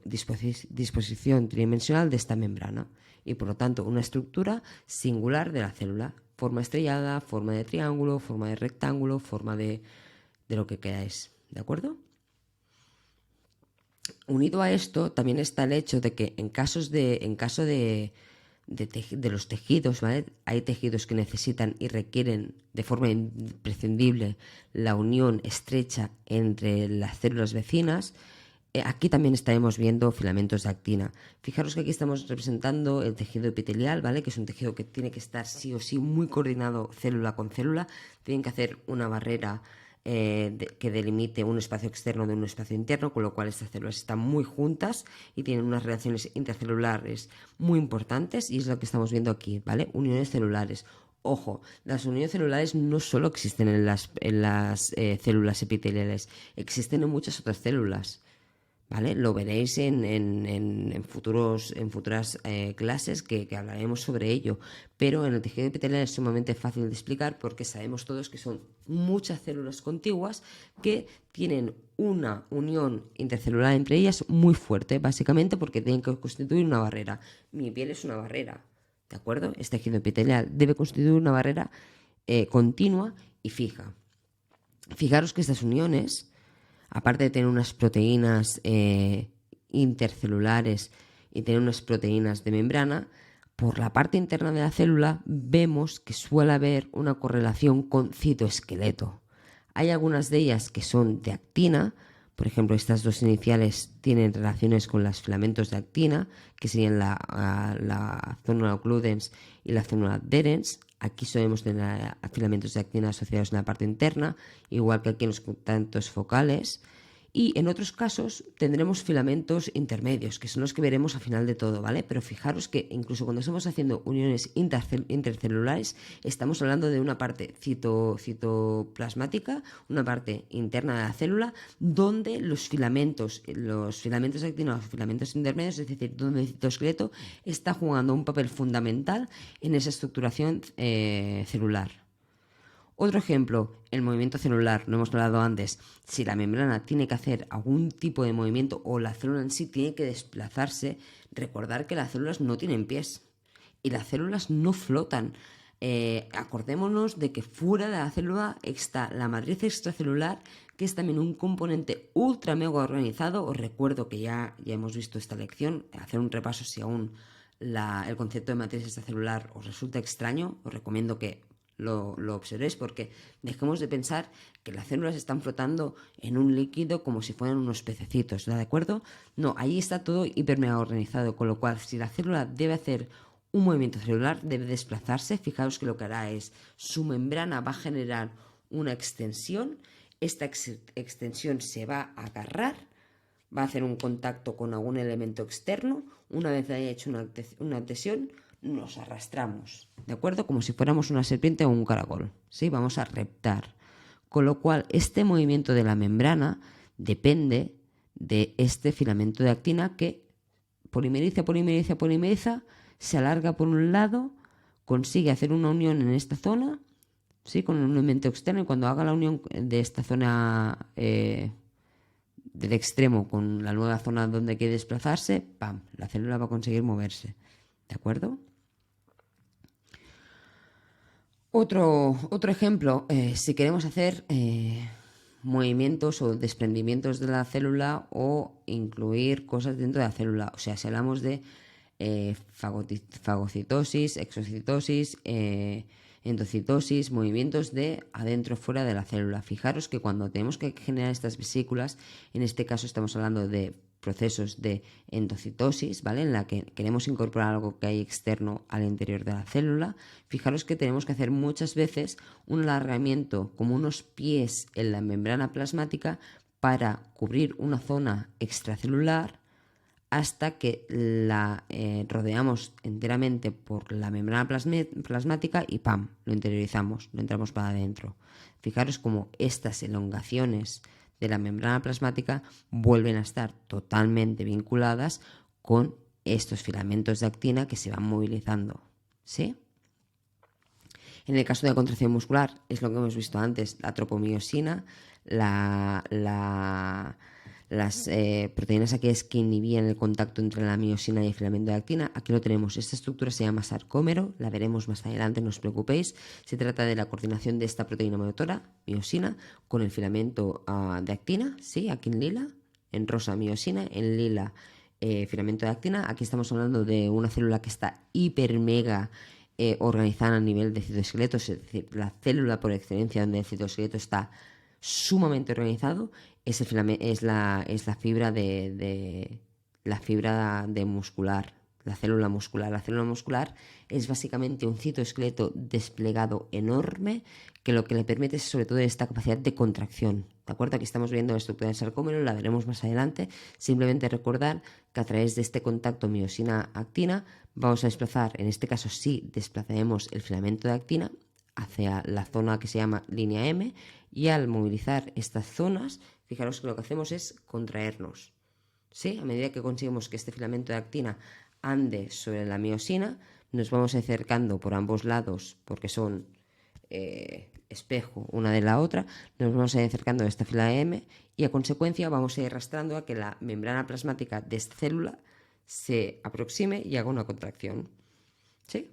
disposición tridimensional de esta membrana y por lo tanto una estructura singular de la célula, forma estrellada, forma de triángulo, forma de rectángulo, forma de lo que queráis, ¿de acuerdo? Unido a esto también está el hecho de que en caso de los tejidos, ¿vale? Hay tejidos que necesitan y requieren de forma imprescindible la unión estrecha entre las células vecinas. Aquí también estaremos viendo filamentos de actina. Fijaros que aquí estamos representando el tejido epitelial, ¿vale? Que es un tejido que tiene que estar sí o sí muy coordinado célula con célula. Tienen que hacer una barrera que delimite un espacio externo de un espacio interno, con lo cual estas células están muy juntas y tienen unas relaciones intracelulares muy importantes, y es lo que estamos viendo aquí, ¿vale? Uniones celulares. Ojo, las uniones celulares no solo existen en las células epiteliales, existen en muchas otras células, ¿vale? Lo veréis en futuras clases que hablaremos sobre ello, pero en el tejido epitelial es sumamente fácil de explicar porque sabemos todos que son muchas células contiguas que tienen una unión intercelular entre ellas muy fuerte, básicamente porque tienen que constituir una barrera. Mi piel es una barrera, ¿de acuerdo? Este tejido epitelial debe constituir una barrera continua y fija. Fijaros que estas uniones, aparte de tener unas proteínas intercelulares y tener unas proteínas de membrana, por la parte interna de la célula vemos que suele haber una correlación con citoesqueleto. Hay algunas de ellas que son de actina, por ejemplo, estas dos iniciales tienen relaciones con los filamentos de actina, que serían la célula occludens y la célula adherens. Aquí solemos tener filamentos de actina asociados en la parte interna, igual que aquí en los contactos focales. Y en otros casos tendremos filamentos intermedios, que son los que veremos al final de todo, ¿vale? Pero fijaros que incluso cuando estamos haciendo uniones intercelulares, estamos hablando de una parte citoplasmática, una parte interna de la célula, donde los filamentos actinos, los filamentos intermedios, es decir, donde el citoesqueleto está jugando un papel fundamental en esa estructuración celular. Otro ejemplo, el movimiento celular, lo hemos hablado antes. Si la membrana tiene que hacer algún tipo de movimiento o la célula en sí tiene que desplazarse, recordar que las células no tienen pies y las células no flotan. Acordémonos de que fuera de la célula está la matriz extracelular, que es también un componente ultra mega organizado. Os recuerdo que ya hemos visto esta lección, hacer un repaso si aún el concepto de matriz extracelular os resulta extraño. Os recomiendo que lo observéis, porque dejemos de pensar que las células están flotando en un líquido como si fueran unos pececitos, ¿de acuerdo? No, ahí está todo hiper mega organizado, con lo cual si la célula debe hacer un movimiento celular, debe desplazarse. Fijaos que lo que hará es, su membrana va a generar una extensión, esta extensión se va a agarrar, va a hacer un contacto con algún elemento externo. Una vez haya hecho una adhesión, nos arrastramos, ¿de acuerdo? Como si fuéramos una serpiente o un caracol, ¿sí? Vamos a reptar. Con lo cual, este movimiento de la membrana depende de este filamento de actina que polimeriza, se alarga por un lado, consigue hacer una unión en esta zona, ¿sí? Con un elemento externo, y cuando haga la unión de esta zona del extremo con la nueva zona donde quiere desplazarse, ¡pam!, la célula va a conseguir moverse, ¿de acuerdo? Otro ejemplo, si queremos hacer movimientos o desprendimientos de la célula o incluir cosas dentro de la célula, o sea, si hablamos de fagocitosis, exocitosis, endocitosis, movimientos de adentro fuera de la célula. Fijaros que cuando tenemos que generar estas vesículas, en este caso estamos hablando de procesos de endocitosis, ¿vale? En la que queremos incorporar algo que hay externo al interior de la célula. Fijaros que tenemos que hacer muchas veces un alargamiento, como unos pies en la membrana plasmática, para cubrir una zona extracelular hasta que la rodeamos enteramente por la membrana plasmática y ¡pam!, lo interiorizamos, lo entramos para adentro. Fijaros cómo estas elongaciones de la membrana plasmática vuelven a estar totalmente vinculadas con estos filamentos de actina que se van movilizando, ¿sí? En el caso de la contracción muscular, es lo que hemos visto antes, la tropomiosina, las proteínas aquellas que inhibían el contacto entre la miosina y el filamento de actina. Aquí lo tenemos. Esta estructura se llama sarcómero, la veremos más adelante, no os preocupéis. Se trata de la coordinación de esta proteína motora, miosina, con el filamento de actina, ¿sí? Aquí en lila, en rosa miosina, en lila filamento de actina. Aquí estamos hablando de una célula que está hiper mega organizada a nivel de citoesqueleto, es decir, la célula por excelencia donde el citoesqueleto está sumamente organizado, es la fibra de muscular, la célula muscular. La célula muscular es básicamente un citoesqueleto desplegado enorme que lo que le permite es sobre todo esta capacidad de contracción. ¿De acuerdo? Aquí estamos viendo la estructura del sarcómero, la veremos más adelante. Simplemente recordar que a través de este contacto miosina-actina vamos a desplazar, en este caso sí desplazaremos el filamento de actina hacia la zona que se llama línea M, y al movilizar estas zonas, fijaros que lo que hacemos es contraernos, ¿sí? A medida que conseguimos que este filamento de actina ande sobre la miosina, nos vamos acercando por ambos lados, porque son espejo una de la otra, nos vamos a ir acercando a esta fila M, y a consecuencia vamos a ir arrastrando a que la membrana plasmática de esta célula se aproxime y haga una contracción, ¿sí?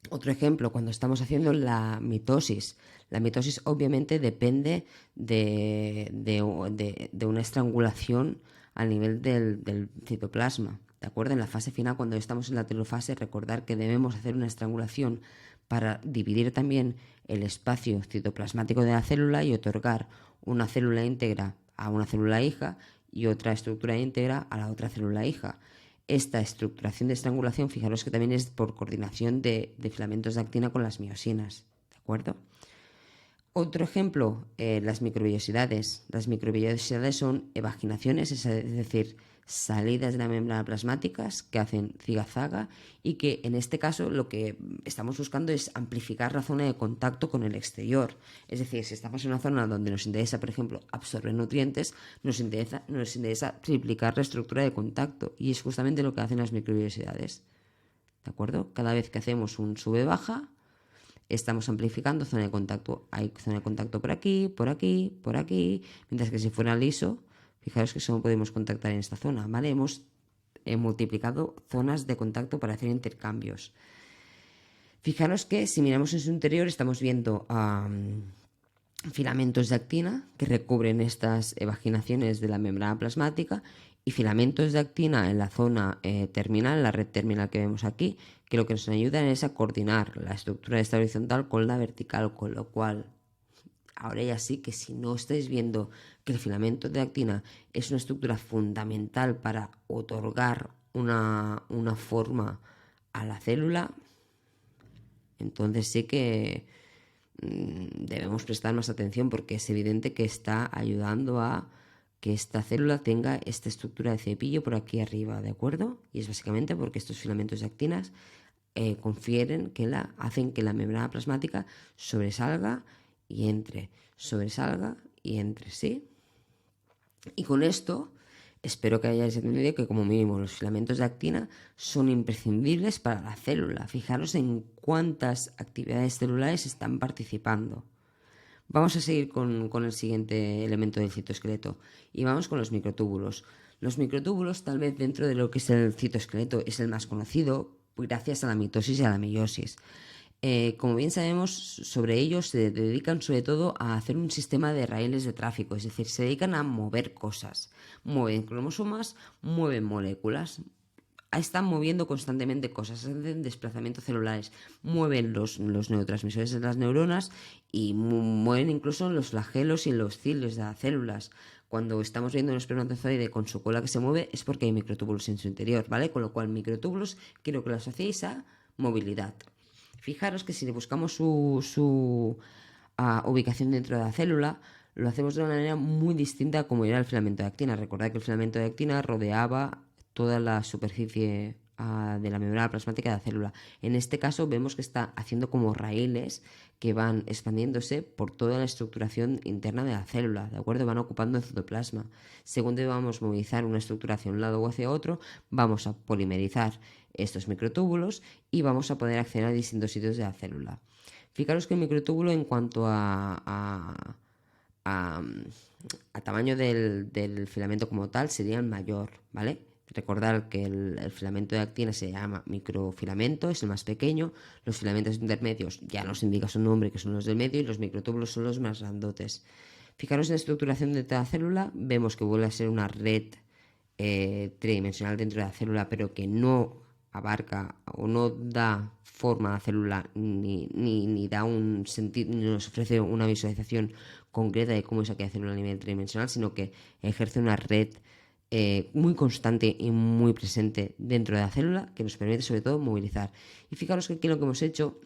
Otro ejemplo, cuando estamos haciendo la mitosis. La mitosis obviamente depende de una estrangulación a nivel del citoplasma, ¿de acuerdo? En la fase final, cuando estamos en la telofase, recordar que debemos hacer una estrangulación para dividir también el espacio citoplasmático de la célula y otorgar una célula íntegra a una célula hija y otra estructura íntegra a la otra célula hija. Esta estructuración de estrangulación, fijaros que también es por coordinación de filamentos de actina con las miosinas, ¿de acuerdo? Otro ejemplo, las microvellosidades. Las microvellosidades son evaginaciones, es decir, salidas de la membrana plasmáticas que hacen ziga-zaga, y que en este caso lo que estamos buscando es amplificar la zona de contacto con el exterior. Es decir, si estamos en una zona donde nos interesa, por ejemplo, absorber nutrientes, nos interesa triplicar la estructura de contacto, y es justamente lo que hacen las microvellosidades, ¿de acuerdo? Cada vez que hacemos un sube-baja, estamos amplificando zona de contacto. Hay zona de contacto por aquí, por aquí, por aquí, mientras que si fuera liso, fijaros que solo podemos contactar en esta zona, ¿vale? Hemos multiplicado zonas de contacto para hacer intercambios. Fijaros que si miramos en su interior estamos viendo filamentos de actina que recubren estas evaginaciones de la membrana plasmática, y filamentos de actina en la zona terminal, la red terminal que vemos aquí, que lo que nos ayudan es a coordinar la estructura de esta horizontal con la vertical, con lo cual ahora ya sí que si no estáis viendo que el filamento de actina es una estructura fundamental para otorgar una forma a la célula, entonces sí que debemos prestar más atención, porque es evidente que está ayudando a que esta célula tenga esta estructura de cepillo por aquí arriba, ¿de acuerdo? Y es básicamente porque estos filamentos de actinas hacen que la membrana plasmática sobresalga y entre, ¿sí? Y con esto espero que hayáis entendido que como mínimo los filamentos de actina son imprescindibles para la célula. Fijaros en cuántas actividades celulares están participando. Vamos a seguir con el siguiente elemento del citoesqueleto y vamos con los microtúbulos. Los microtúbulos, tal vez dentro de lo que es el citoesqueleto, es el más conocido gracias a la mitosis y a la meiosis. Como bien sabemos, sobre ellos se dedican sobre todo a hacer un sistema de raíles de tráfico, es decir, se dedican a mover cosas, mueven cromosomas, mueven moléculas, están moviendo constantemente cosas, hacen desplazamientos celulares, mueven los neurotransmisores de las neuronas y mueven incluso los flagelos y los cilios de las células. Cuando estamos viendo un espermatozoide con su cola que se mueve es porque hay microtúbulos en su interior, ¿vale? Con lo cual, microtúbulos quiero que lo asociéis a movilidad. Fijaros que si le buscamos su ubicación dentro de la célula, lo hacemos de una manera muy distinta a como era el filamento de actina. Recordad que el filamento de actina rodeaba toda la superficie de la membrana plasmática de la célula. En este caso vemos que está haciendo como raíles que van expandiéndose por toda la estructuración interna de la célula, ¿de acuerdo? Van ocupando el citoplasma. Según debamos movilizar una estructura hacia un lado o hacia otro, vamos a polimerizar estos microtúbulos y vamos a poder acceder a distintos sitios de la célula. Fijaros que el microtúbulo en cuanto a tamaño del filamento como tal sería el mayor, ¿vale? Recordar que el filamento de actina se llama microfilamento, es el más pequeño. Los filamentos intermedios ya nos indica su nombre, que son los del medio, y los microtúbulos son los más grandotes. Fijaros en la estructuración de la célula, vemos que vuelve a ser una red tridimensional dentro de la célula, pero que no abarca o no da forma a la célula ni da un sentido, ni nos ofrece una visualización concreta de cómo es aquella célula a nivel tridimensional, sino que ejerce una red muy constante y muy presente dentro de la célula que nos permite sobre todo movilizar. Y fijaros que aquí lo que hemos hecho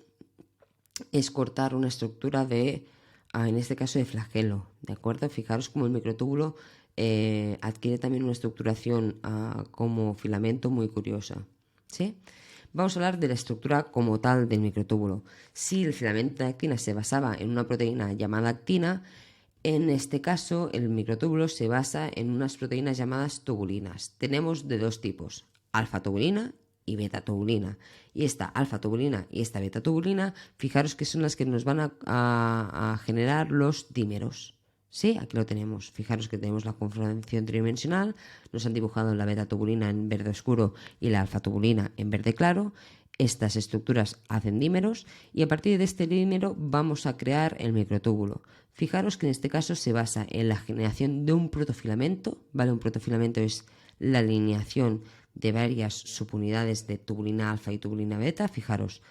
es cortar una estructura en este caso de flagelo, ¿de acuerdo? Fijaros como el microtúbulo adquiere también una estructuración como filamento muy curiosa, ¿sí? Vamos a hablar de la estructura como tal del microtúbulo. Si el filamento de actina se basaba en una proteína llamada actina, en este caso el microtúbulo se basa en unas proteínas llamadas tubulinas. Tenemos de dos tipos, alfa-tubulina y beta-tubulina. Y esta alfa-tubulina y esta beta-tubulina, fijaros que son las que nos van a generar los dímeros. Sí, aquí lo tenemos. Fijaros que tenemos la conformación tridimensional. Nos han dibujado la beta-tubulina en verde oscuro y la alfa-tubulina en verde claro. Estas estructuras hacen dímeros y a partir de este dímero vamos a crear el microtúbulo. Fijaros que en este caso se basa en la generación de un protofilamento, ¿vale? Un protofilamento es la alineación de varias subunidades de tubulina alfa y tubulina beta. Fijaros,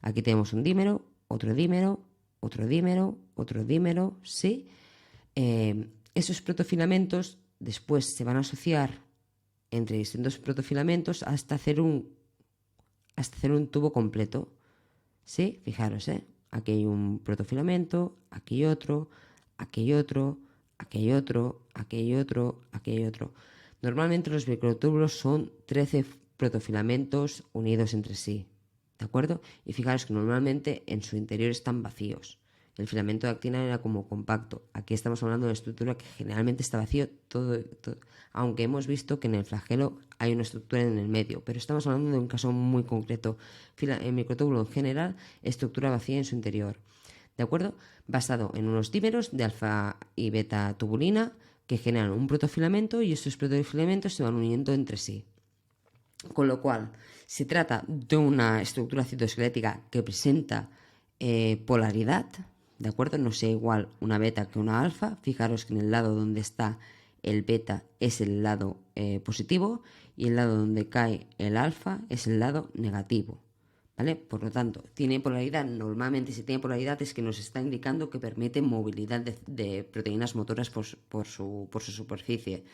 aquí tenemos un dímero, otro dímero, otro dímero, otro dímero, ¿sí? Esos protofilamentos después se van a asociar entre distintos protofilamentos hasta hacer un tubo completo. ¿Sí? Fijaros, aquí hay un protofilamento, aquí otro, aquí otro, aquí otro, aquí otro, aquí otro. Normalmente los microtúbulos son 13 protofilamentos unidos entre sí, ¿de acuerdo? Y fijaros que normalmente en su interior están vacíos. El filamento de actina era como compacto. Aquí estamos hablando de una estructura que generalmente está vacío, todo, aunque hemos visto que en el flagelo hay una estructura en el medio, pero estamos hablando de un caso muy concreto. El microtúbulo en general, estructura vacía en su interior, ¿de acuerdo? Basado en unos dímeros de alfa y beta tubulina que generan un protofilamento y estos protofilamentos se van uniendo entre sí. Con lo cual, se trata de una estructura citoesquelética que presenta polaridad, ¿de acuerdo? No sea igual una beta que una alfa. Fijaros que en el lado donde está el beta es el lado positivo y el lado donde cae el alfa es el lado negativo, ¿vale? Por lo tanto, tiene polaridad. Normalmente si tiene polaridad es que nos está indicando que permite movilidad de proteínas motoras por su superficie.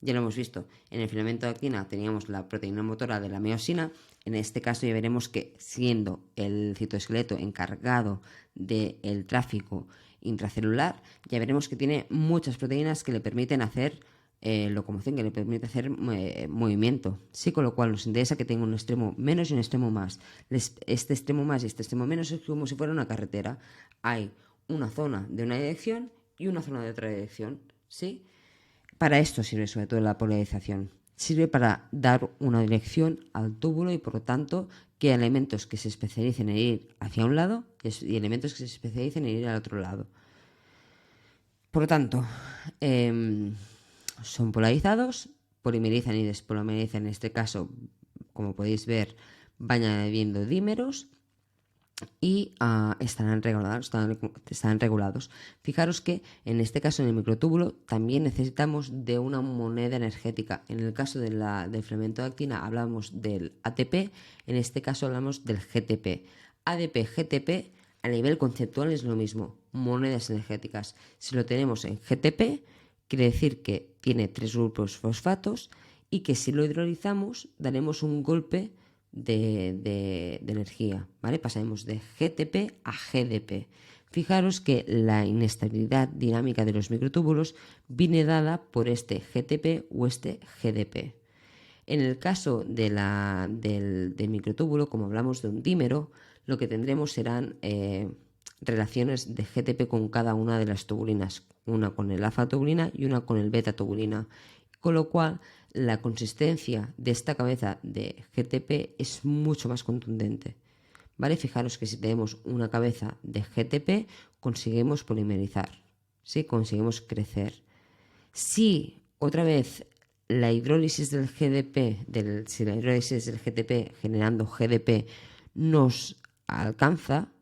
Ya lo hemos visto, en el filamento de actina teníamos la proteína motora de la miosina. En este caso ya veremos que siendo el citoesqueleto encargado del tráfico intracelular, ya veremos que tiene muchas proteínas que le permiten hacer locomoción, que le permite hacer movimiento. Sí, con lo cual nos interesa que tenga un extremo menos y un extremo más. Este extremo más y este extremo menos es como si fuera una carretera. Hay una zona de una dirección y una zona de otra dirección. ¿Sí? Para esto sirve sobre todo la polarización. Sirve para dar una dirección al túbulo y por lo tanto que elementos que se especialicen en ir hacia un lado y elementos que se especialicen en ir al otro lado. Por lo tanto, son polarizados, polimerizan y despolimerizan. En este caso, como podéis ver, van añadiendo dímeros y estarán regulados. Fijaros que en este caso, en el microtúbulo, también necesitamos de una moneda energética. En el caso del filamento de actina hablamos del ATP, en este caso hablamos del GTP. ADP, GTP, a nivel conceptual es lo mismo, monedas energéticas. Si lo tenemos en GTP, quiere decir que tiene 3 grupos fosfatos y que si lo hidrolizamos daremos un golpe de energía, ¿vale? Pasaremos de GTP a GDP. Fijaros que la inestabilidad dinámica de los microtúbulos viene dada por este GTP o este GDP. En el caso del microtúbulo, como hablamos de un dímero, lo que tendremos serán relaciones de GTP con cada una de las tubulinas, una con el alfa-tubulina y una con el beta-tubulina, con lo cual la consistencia de esta cabeza de GTP es mucho más contundente. ¿Vale? Fijaros que si tenemos una cabeza de GTP conseguimos polimerizar, ¿sí? Conseguimos crecer. Si otra vez la hidrólisis del GDP, si la hidrólisis del GTP generando GDP nos alcanza,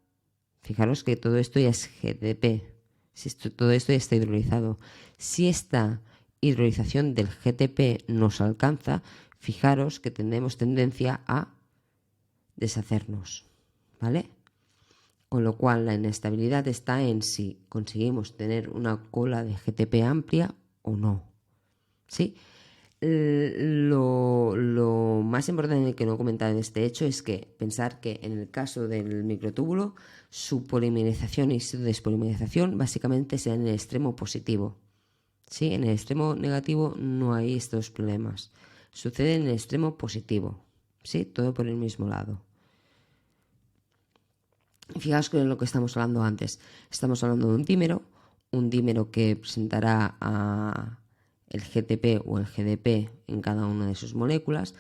fijaros que todo esto ya es GDP, todo esto ya está hidrolizado. Si esta hidrolización del GTP nos alcanza, fijaros que tenemos tendencia a deshacernos, ¿vale? Con lo cual la inestabilidad está en si conseguimos tener una cola de GTP amplia o no, ¿sí? Lo más importante que no he comentado en este hecho es que pensar que en el caso del microtúbulo su polimerización y su despolimerización básicamente será en el extremo positivo. ¿Sí? En el extremo negativo no hay estos problemas. Sucede en el extremo positivo. ¿Sí? Todo por el mismo lado. Fijaos que en lo que estamos hablando antes. Estamos hablando de un dímero que presentará el GTP o el GDP en cada una de sus moléculas.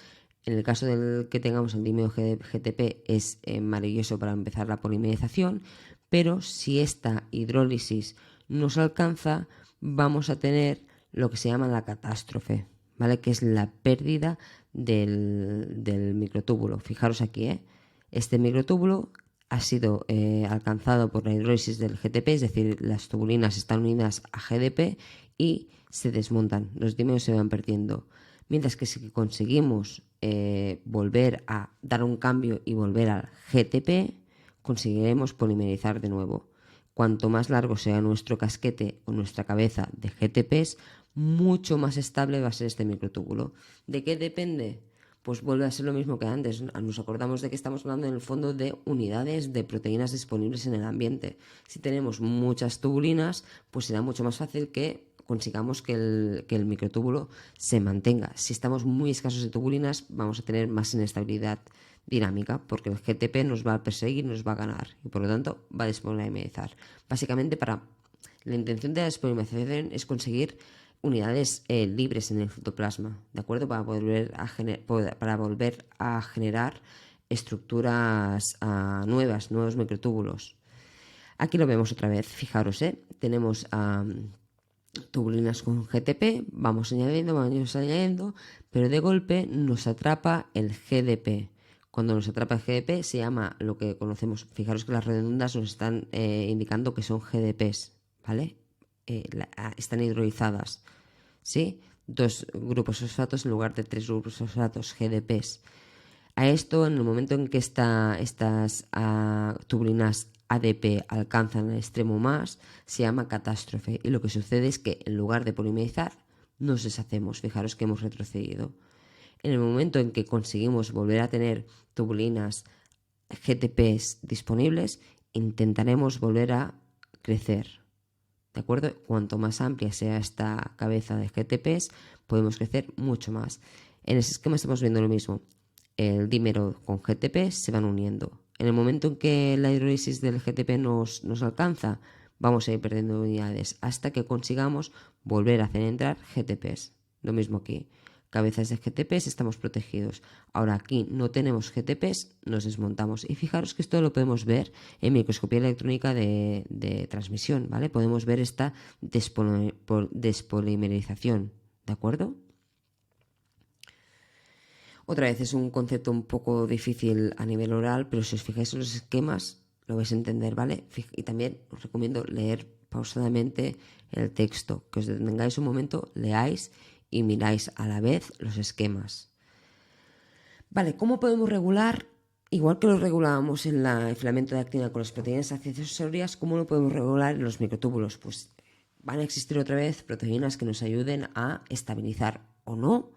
En el caso del que tengamos el dímero GTP es maravilloso para empezar la polimerización, pero si esta hidrólisis nos alcanza, vamos a tener lo que se llama la catástrofe, ¿vale? Que es la pérdida del microtúbulo. Fijaros aquí, este microtúbulo ha sido alcanzado por la hidrólisis del GTP, es decir, las tubulinas están unidas a GDP y se desmontan, los dímeros se van perdiendo. Mientras que si conseguimos volver a dar un cambio y volver al GTP, conseguiremos polimerizar de nuevo. Cuanto más largo sea nuestro casquete o nuestra cabeza de GTPs, mucho más estable va a ser este microtúbulo. ¿De qué depende? Pues vuelve a ser lo mismo que antes. Nos acordamos de que estamos hablando en el fondo de unidades de proteínas disponibles en el ambiente. Si tenemos muchas tubulinas, pues será mucho más fácil que consigamos que el microtúbulo se mantenga. Si estamos muy escasos de tubulinas, vamos a tener más inestabilidad dinámica, porque el GTP nos va a perseguir, nos va a ganar y por lo tanto va a despolimerizar. Básicamente, la intención de la despolimerización es conseguir unidades libres en el citoplasma, ¿de acuerdo? Para volver a generar estructuras nuevos microtúbulos. Aquí lo vemos otra vez, fijaros, tenemos tubulinas con GTP, vamos añadiendo, pero de golpe nos atrapa el GDP. Cuando nos atrapa el GDP se llama lo que conocemos, fijaros que las redondas nos están indicando que son GDPs, ¿vale? Están hidrolizadas, ¿sí? 2 grupos fosfatos en lugar de 3 grupos fosfatos, GDPs. A esto, en el momento en que estas tubulinas ADP alcanzan el extremo más, se llama catástrofe. Y lo que sucede es que en lugar de polimerizar, nos deshacemos. Fijaros que hemos retrocedido. En el momento en que conseguimos volver a tener tubulinas GTPs disponibles, intentaremos volver a crecer, ¿de acuerdo? Cuanto más amplia sea esta cabeza de GTPs, podemos crecer mucho más. En ese esquema estamos viendo lo mismo. El dímero con GTP se van uniendo. En el momento en que la hidrólisis del GTP nos alcanza, vamos a ir perdiendo unidades hasta que consigamos volver a hacer entrar GTPs. Lo mismo aquí. Cabezas de GTPs estamos protegidos. Ahora aquí no tenemos GTPs, nos desmontamos. Y fijaros que esto lo podemos ver en microscopía electrónica de transmisión, ¿vale? Podemos ver esta despolimerización, ¿de acuerdo? Otra vez es un concepto un poco difícil a nivel oral, pero si os fijáis en los esquemas lo vais a entender, ¿vale? Y también os recomiendo leer pausadamente el texto, que os detengáis un momento, leáis y miráis a la vez los esquemas. Vale, ¿cómo podemos regular? Igual que lo regulábamos en el filamento de actina con las proteínas accesorias, ¿cómo lo podemos regular en los microtúbulos? Pues van a existir otra vez proteínas que nos ayuden a estabilizar o no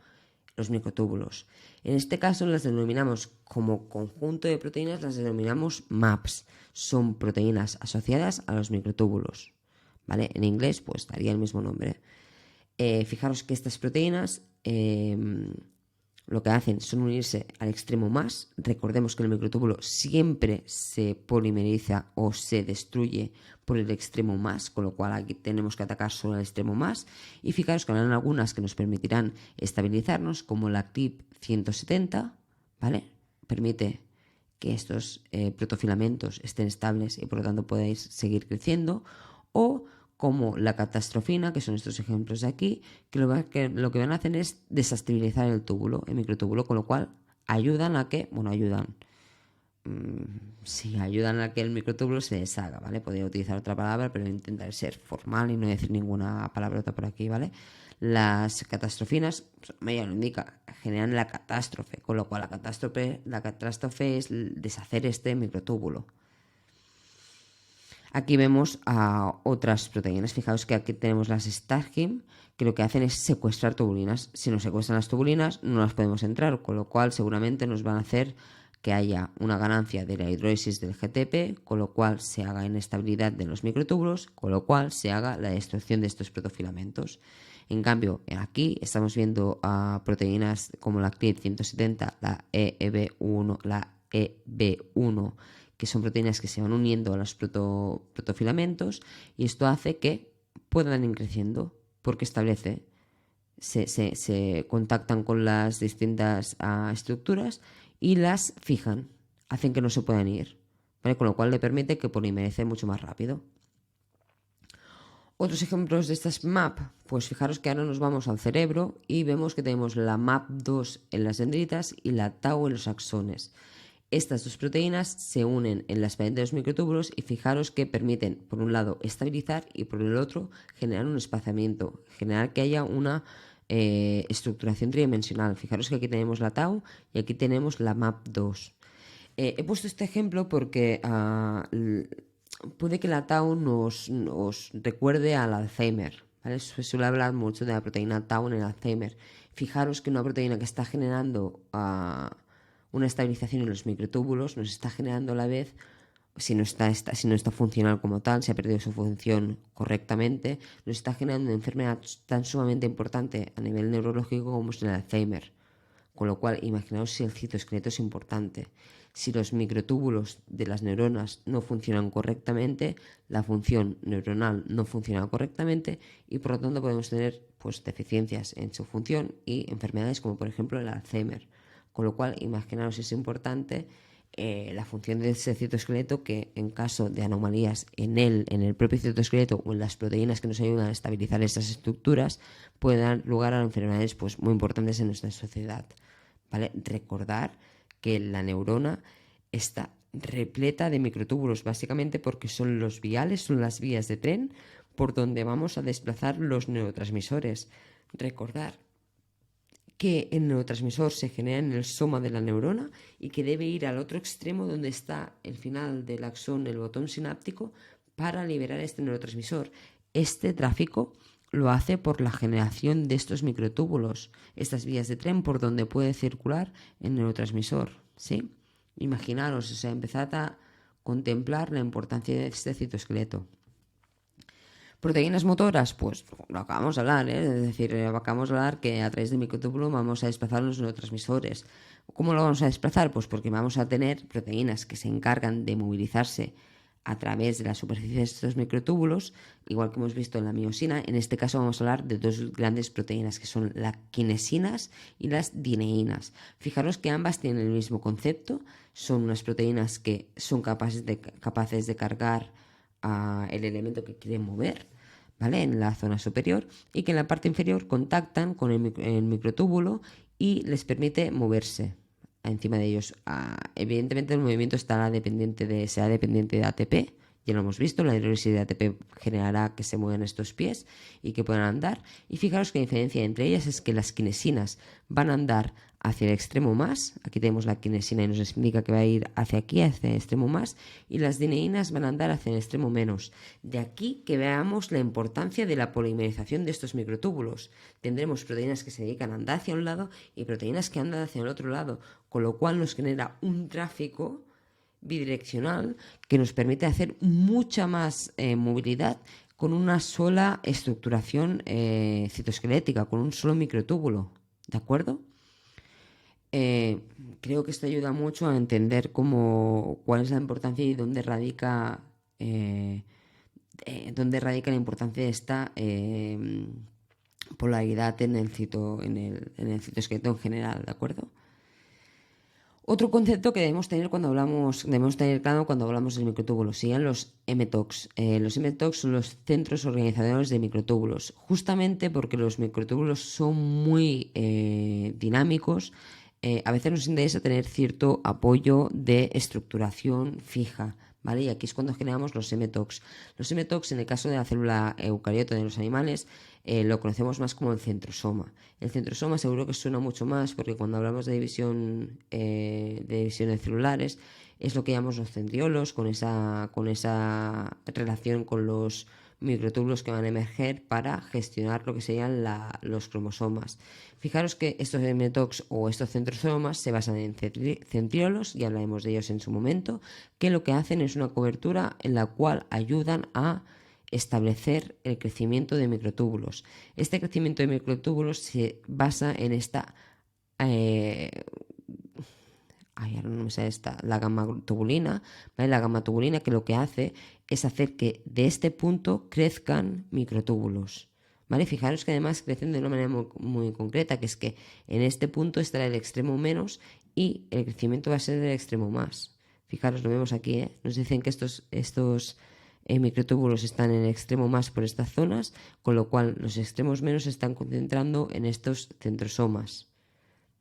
los microtúbulos. En este caso las denominamos como conjunto de proteínas, las denominamos MAPs. Son proteínas asociadas a los microtúbulos, ¿vale? En inglés pues daría el mismo nombre. Fijaros que estas proteínas lo que hacen son unirse al extremo más. Recordemos que el microtúbulo siempre se polimeriza o se destruye por el extremo más, con lo cual aquí tenemos que atacar solo al extremo más. Y fijaros que habrán algunas que nos permitirán estabilizarnos, como la Actib 170, ¿vale? Permite que estos protofilamentos estén estables y por lo tanto podáis seguir creciendo, o como la catastrofina, que son estos ejemplos de aquí, que lo que van a hacer es desestabilizar el microtúbulo, con lo cual ayudan a que el microtúbulo se deshaga, ¿vale? Podría utilizar otra palabra, pero intentar ser formal y no decir ninguna palabrota por aquí, ¿vale? Las catastrofinas, ya lo indica, generan la catástrofe, con lo cual la catástrofe es deshacer este microtúbulo. Aquí vemos a otras proteínas. Fijaos que aquí tenemos las Stargim, que lo que hacen es secuestrar tubulinas. Si nos secuestran las tubulinas, no las podemos entrar, con lo cual seguramente nos van a hacer que haya una ganancia de la hidrólisis del GTP, con lo cual se haga inestabilidad de los microtúbulos, con lo cual se haga la destrucción de estos protofilamentos. En cambio, aquí estamos viendo a proteínas como la Actib 170, la EB1, que son proteínas que se van uniendo a los protofilamentos, y esto hace que puedan ir creciendo porque se contactan con las distintas estructuras y las fijan, hacen que no se puedan ir, ¿vale? Con lo cual le permite que polimerece mucho más rápido. Otros ejemplos de estas MAP, pues fijaros que ahora nos vamos al cerebro y vemos que tenemos la MAP2 en las dendritas y la tau en los axones. Estas dos proteínas se unen en las paredes de los microtúbulos y fijaros que permiten, por un lado, estabilizar y por el otro, generar un espaciamiento, generar que haya una estructuración tridimensional. Fijaros que aquí tenemos la tau y aquí tenemos la MAP2. He puesto este ejemplo porque puede que la tau nos recuerde al Alzheimer, ¿vale? Se suele hablar mucho de la proteína tau en el Alzheimer. Fijaros que una proteína que está generando una estabilización en los microtúbulos nos está generando a la vez, si no está funcional como tal, si ha perdido su función correctamente, nos está generando una enfermedad tan sumamente importante a nivel neurológico como es el Alzheimer. Con lo cual, imaginaos si el citoesqueleto es importante. Si los microtúbulos de las neuronas no funcionan correctamente, la función neuronal no funciona correctamente y por lo tanto podemos tener pues, deficiencias en su función y enfermedades como por ejemplo el Alzheimer. Con lo cual, imaginaos si es importante la función de ese citoesqueleto, que en caso de anomalías en el propio citoesqueleto o en las proteínas que nos ayudan a estabilizar esas estructuras, puede dar lugar a enfermedades pues, muy importantes en nuestra sociedad, ¿vale? Recordar que la neurona está repleta de microtúbulos, básicamente porque son los viales, son las vías de tren por donde vamos a desplazar los neurotransmisores. Recordar que el neurotransmisor se genera en el soma de la neurona y que debe ir al otro extremo donde está el final del axón, el botón sináptico, para liberar este neurotransmisor. Este tráfico lo hace por la generación de estos microtúbulos, estas vías de tren por donde puede circular el neurotransmisor, ¿sí? Imaginaros, empezad a contemplar la importancia de este citoesqueleto. Proteínas motoras, pues lo acabamos de hablar, ¿eh? Es decir, acabamos de hablar que a través del microtúbulo vamos a desplazar los neurotransmisores. ¿Cómo lo vamos a desplazar? Pues porque vamos a tener proteínas que se encargan de movilizarse a través de la superficie de estos microtúbulos, igual que hemos visto en la miosina. En este caso vamos a hablar de dos grandes proteínas que son las quinesinas y las dineínas. Fijaros que ambas tienen el mismo concepto, son unas proteínas que son capaces de cargar el elemento que quieren mover, ¿vale? En la zona superior, y que en la parte inferior contactan con el microtúbulo y les permite moverse encima de ellos. Evidentemente el movimiento será dependiente de ATP, ya lo hemos visto, la hidrólisis de ATP generará que se muevan estos pies y que puedan andar. Y fijaros que la diferencia entre ellas es que las quinesinas van a andar hacia el extremo más, aquí tenemos la quinesina y nos indica que va a ir hacia aquí, hacia el extremo más, y las dineínas van a andar hacia el extremo menos. De aquí que veamos la importancia de la polimerización de estos microtúbulos. Tendremos proteínas que se dedican a andar hacia un lado y proteínas que andan hacia el otro lado, con lo cual nos genera un tráfico bidireccional que nos permite hacer mucha más movilidad con una sola estructuración citoesquelética, con un solo microtúbulo, ¿de acuerdo? Creo que esto ayuda mucho a entender cuál es la importancia y dónde radica la importancia de esta polaridad en el citoesqueleto en general, ¿de acuerdo? Otro concepto que debemos tener claro cuando hablamos del microtúbulo serían los mTOCs. Los mTOCs son los centros organizadores de microtúbulos, justamente porque los microtúbulos son muy dinámicos. A veces nos interesa tener cierto apoyo de estructuración fija, ¿vale? Y aquí es cuando generamos los mTOCs. Los mTOCs, en el caso de la célula eucariota de los animales, lo conocemos más como el centrosoma. El centrosoma seguro que suena mucho más porque cuando hablamos de divisiones celulares es lo que llamamos los centriolos, con esa relación con los microtúbulos que van a emerger para gestionar lo que serían los cromosomas. Fijaros que estos mTOCs o estos centrosomas se basan en centriolos, y hablaremos de ellos en su momento, que lo que hacen es una cobertura en la cual ayudan a establecer el crecimiento de microtúbulos. Este crecimiento de microtúbulos se basa en la gamatubulina, ¿vale? La gamatubulina, que lo que hace es hacer que de este punto crezcan microtúbulos, ¿vale? Fijaros que además crecen de una manera muy, muy concreta, que es que en este punto estará el extremo menos y el crecimiento va a ser del extremo más. Fijaros, lo vemos aquí, ¿eh? Nos dicen que estos microtúbulos están en el extremo más por estas zonas, con lo cual los extremos menos se están concentrando en estos centrosomas,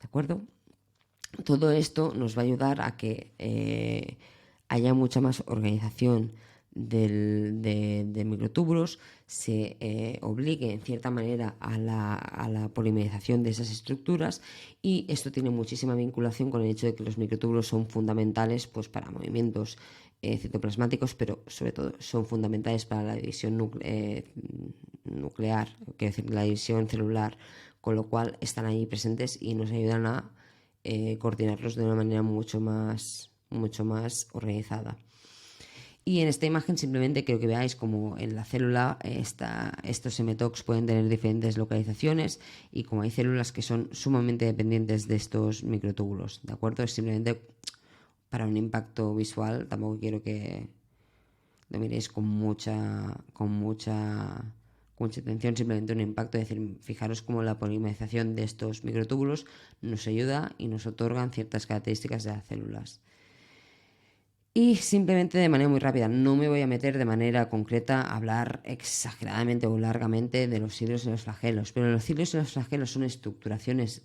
¿de acuerdo? Todo esto nos va a ayudar a que haya mucha más organización de microtúbulos, se obligue en cierta manera a la polimerización de esas estructuras, y esto tiene muchísima vinculación con el hecho de que los microtúbulos son fundamentales pues, para movimientos citoplasmáticos, pero sobre todo son fundamentales para la división nuclear, quiero decir, la división celular, con lo cual están ahí presentes y nos ayudan a coordinarlos de una manera mucho más organizada. Y en esta imagen simplemente quiero que veáis como en la célula estos mTOCs pueden tener diferentes localizaciones, y como hay células que son sumamente dependientes de estos microtúbulos, ¿de acuerdo? Es simplemente para un impacto visual, tampoco quiero que lo miréis con mucha atención, simplemente un impacto, es decir, fijaros cómo la polimerización de estos microtúbulos nos ayuda y nos otorgan ciertas características de las células. Y simplemente de manera muy rápida, no me voy a meter de manera concreta a hablar exageradamente o largamente de los cilios y los flagelos, pero los cilios y los flagelos son estructuraciones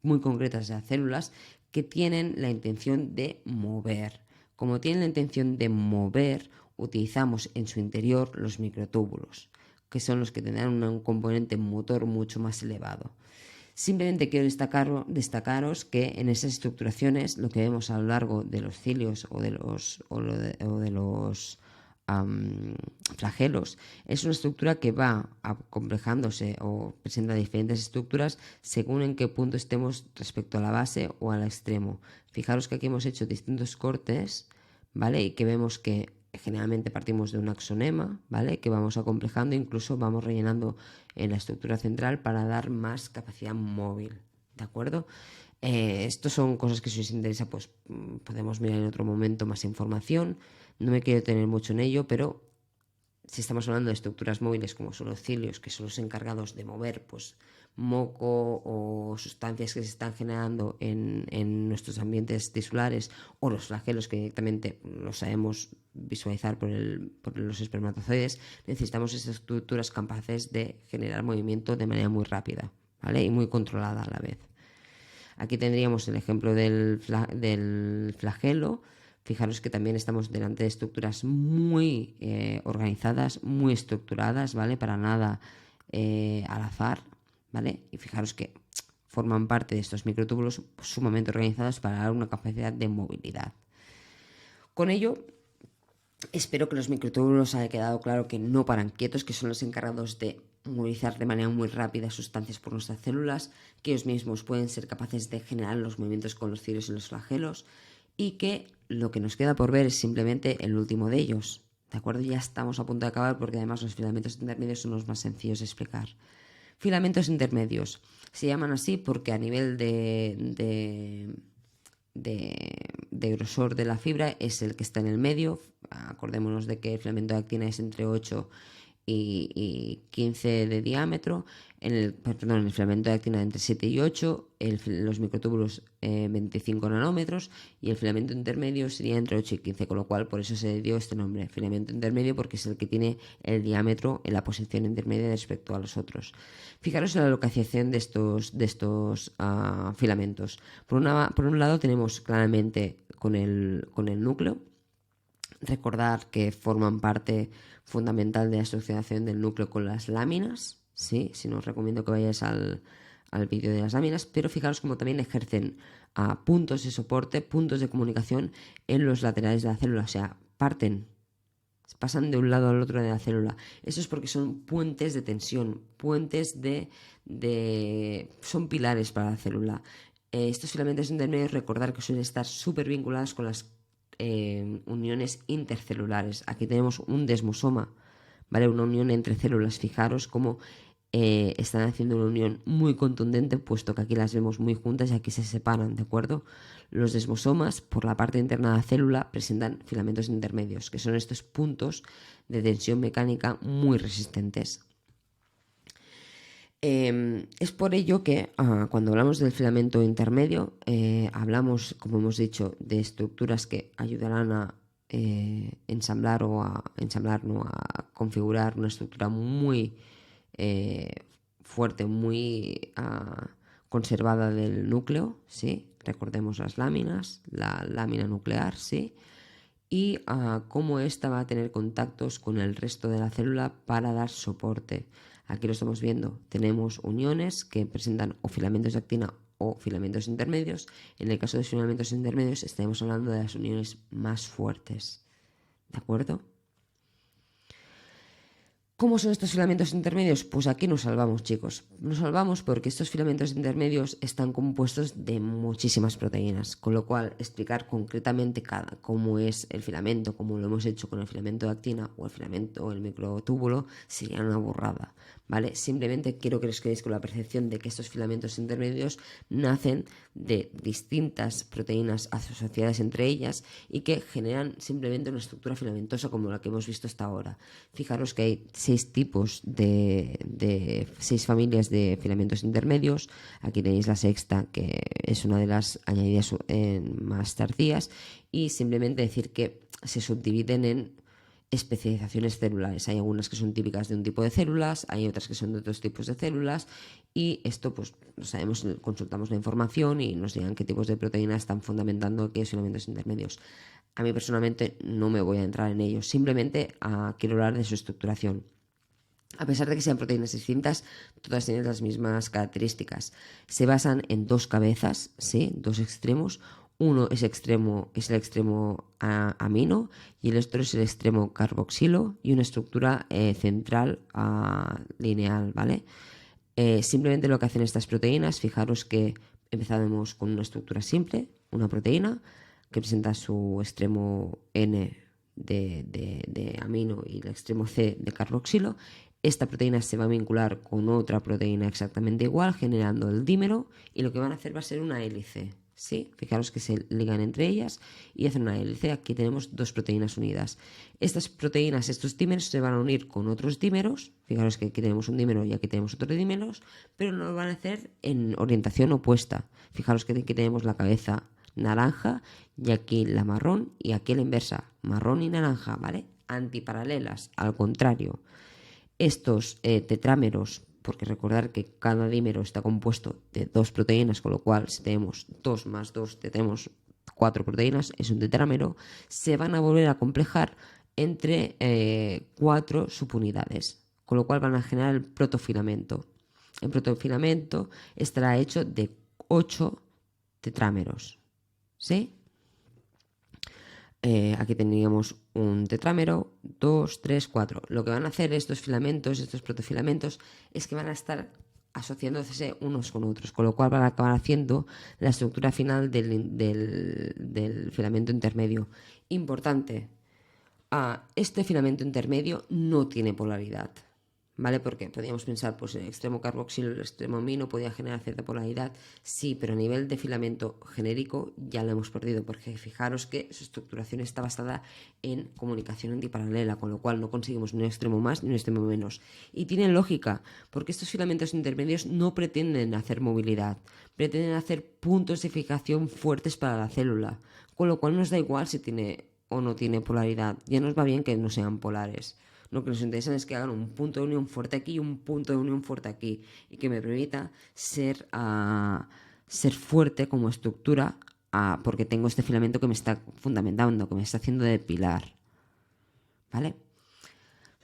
muy concretas de las células que tienen la intención de mover. Como tienen la intención de mover, utilizamos en su interior los microtúbulos, que son los que tendrán un componente motor mucho más elevado. Simplemente quiero destacaros que en esas estructuraciones lo que vemos a lo largo de los cilios o de los flagelos es una estructura que va acomplejándose o presenta diferentes estructuras según en qué punto estemos respecto a la base o al extremo. Fijaros que aquí hemos hecho distintos cortes, ¿vale? Y que vemos que generalmente partimos de un axonema, ¿vale? Que vamos acomplejando, incluso vamos rellenando en la estructura central para dar más capacidad móvil, ¿de acuerdo? Estos son cosas que si os interesa, pues podemos mirar en otro momento más información. No me quiero detener mucho en ello, pero si estamos hablando de estructuras móviles como son los cilios, que son los encargados de mover pues moco o sustancias que se están generando en nuestros ambientes tisulares, o los flagelos que directamente los sabemos visualizar por los espermatozoides, necesitamos esas estructuras capaces de generar movimiento de manera muy rápida, ¿vale? Y muy controlada a la vez. Aquí tendríamos el ejemplo del flagelo. Fijaros que también estamos delante de estructuras muy organizadas, muy estructuradas, ¿vale? Para nada al azar, ¿vale? Y fijaros que forman parte de estos microtúbulos sumamente organizados para dar una capacidad de movilidad. Con ello, espero que los microtúbulos haya quedado claro que no paran quietos, que son los encargados de movilizar de manera muy rápida sustancias por nuestras células, que ellos mismos pueden ser capaces de generar los movimientos con los cilios y los flagelos, y que lo que nos queda por ver es simplemente el último de ellos, ¿de acuerdo? Ya estamos a punto de acabar porque además los filamentos intermedios son los más sencillos de explicar. Filamentos intermedios se llaman así porque a nivel de grosor de la fibra es el que está en el medio. Acordémonos de que el filamento de actina es entre 8 y 15 de diámetro, el filamento de actina entre 7 y 8, los microtúbulos 25 nanómetros, y el filamento intermedio sería entre 8 y 15, con lo cual por eso se dio este nombre, filamento intermedio, porque es el que tiene el diámetro en la posición intermedia respecto a los otros. Fijaros en la localización de estos filamentos. Por un lado tenemos claramente con el núcleo. Recordar que forman parte fundamental de la estructuración del núcleo con las láminas, ¿sí? Si no, os recomiendo que vayáis al vídeo de las láminas, pero fijaros cómo también ejercen puntos de soporte, puntos de comunicación en los laterales de la célula, o sea, pasan de un lado al otro de la célula. Eso es porque son puentes de tensión, son pilares para la célula. Estos filamentos intermedios, recordar que suelen estar súper vinculados con las uniones intercelulares. Aquí tenemos un desmosoma, ¿vale? Una unión entre células. Fijaros cómo están haciendo una unión muy contundente, puesto que aquí las vemos muy juntas y aquí se separan, ¿de acuerdo? Los desmosomas, por la parte interna de la célula, presentan filamentos intermedios, que son estos puntos de tensión mecánica muy resistentes. Es por ello que cuando hablamos del filamento intermedio, hablamos, como hemos dicho, de estructuras que ayudarán a ensamblar no, a configurar una estructura muy fuerte, muy conservada del núcleo, ¿sí? Recordemos las láminas, la lámina nuclear, ¿sí? Y cómo ésta va a tener contactos con el resto de la célula para dar soporte. Aquí lo estamos viendo, tenemos uniones que presentan o filamentos de actina o filamentos intermedios. En el caso de los filamentos intermedios estaremos hablando de las uniones más fuertes, ¿de acuerdo? ¿Cómo son estos filamentos intermedios? Pues aquí nos salvamos, chicos. Nos salvamos porque estos filamentos intermedios están compuestos de muchísimas proteínas, con lo cual explicar concretamente cómo es el filamento, como lo hemos hecho con el filamento de actina o el filamento o el microtúbulo, sería una burrada, ¿vale? Simplemente quiero que os quedéis con la percepción de que estos filamentos intermedios nacen de distintas proteínas asociadas entre ellas y que generan simplemente una estructura filamentosa como la que hemos visto hasta ahora. Fijaros que hay 6 tipos de 6 familias de filamentos intermedios. Aquí tenéis la sexta, que es una de las añadidas más tardías, y simplemente decir que se subdividen en especializaciones celulares. Hay algunas que son típicas de un tipo de células, hay otras que son de otros tipos de células, y esto pues lo sabemos, consultamos la información y nos digan qué tipos de proteínas están fundamentando aquellos filamentos intermedios. A mí personalmente no me voy a entrar en ellos, simplemente quiero hablar de su estructuración. A pesar de que sean proteínas distintas, todas tienen las mismas características. Se basan en 2 cabezas, ¿sí? 2 extremos. Uno es el extremo amino y el otro es el extremo carboxilo, y una estructura central lineal, ¿vale? Simplemente lo que hacen estas proteínas, fijaros que empezamos con una estructura simple, una proteína que presenta su extremo N de amino y el extremo C de carboxilo. Esta proteína se va a vincular con otra proteína exactamente igual, generando el dímero, y lo que van a hacer va a ser una hélice. ¿Sí? Fijaros que se ligan entre ellas y hacen una hélice. Aquí tenemos dos proteínas unidas. Estas proteínas, estos dímeros, se van a unir con otros dímeros. Fijaros que aquí tenemos un dímero y aquí tenemos otro dímero, pero no lo van a hacer en orientación opuesta. Fijaros que aquí tenemos la cabeza naranja y aquí la marrón, y aquí la inversa, marrón y naranja, ¿vale? Antiparalelas, al contrario. Estos tetrámeros, porque recordar que cada dímero está compuesto de dos proteínas, con lo cual si tenemos 2 más 2 tenemos 4 proteínas, es un tetrámero, se van a volver a complejar entre 4 subunidades, con lo cual van a generar el protofilamento. El protofilamento estará hecho de 8 tetrámeros, ¿sí? Aquí teníamos un tetrámero, 2, 3, 4. Lo que van a hacer estos filamentos, estos protofilamentos, es que van a estar asociándose unos con otros, con lo cual van a acabar haciendo la estructura final del filamento intermedio. Importante, este filamento intermedio no tiene polaridad. ¿Vale? Porque podríamos pensar, pues el extremo carboxilo y el extremo amino podía generar cierta polaridad. Sí, pero a nivel de filamento genérico ya lo hemos perdido, porque fijaros que su estructuración está basada en comunicación antiparalela, con lo cual no conseguimos ni un extremo más ni un extremo menos. Y tiene lógica, porque estos filamentos intermedios no pretenden hacer movilidad, pretenden hacer puntos de fijación fuertes para la célula, con lo cual nos da igual si tiene o no tiene polaridad. Ya nos va bien que no sean polares. Lo que nos interesa es que hagan un punto de unión fuerte aquí y un punto de unión fuerte aquí, y que me permita ser fuerte como estructura, porque tengo este filamento que me está fundamentando, que me está haciendo de pilar. ¿Vale?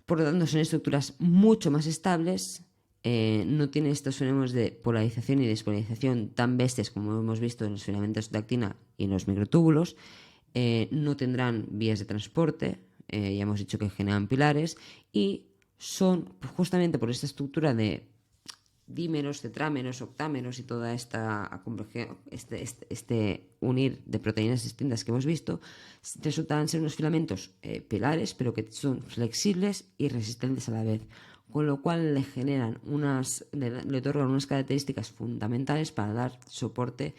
Por lo tanto, son estructuras mucho más estables, no tienen estos fenómenos de polarización y despolarización tan bestias como hemos visto en los filamentos de actina y en los microtúbulos, no tendrán vías de transporte, ya hemos dicho que generan pilares, y son justamente por esta estructura de dímeros, tetrámeros, octámeros y toda esta unir de proteínas distintas que hemos visto, resultan ser unos filamentos pilares, pero que son flexibles y resistentes a la vez, con lo cual le otorgan unas características fundamentales para dar soporte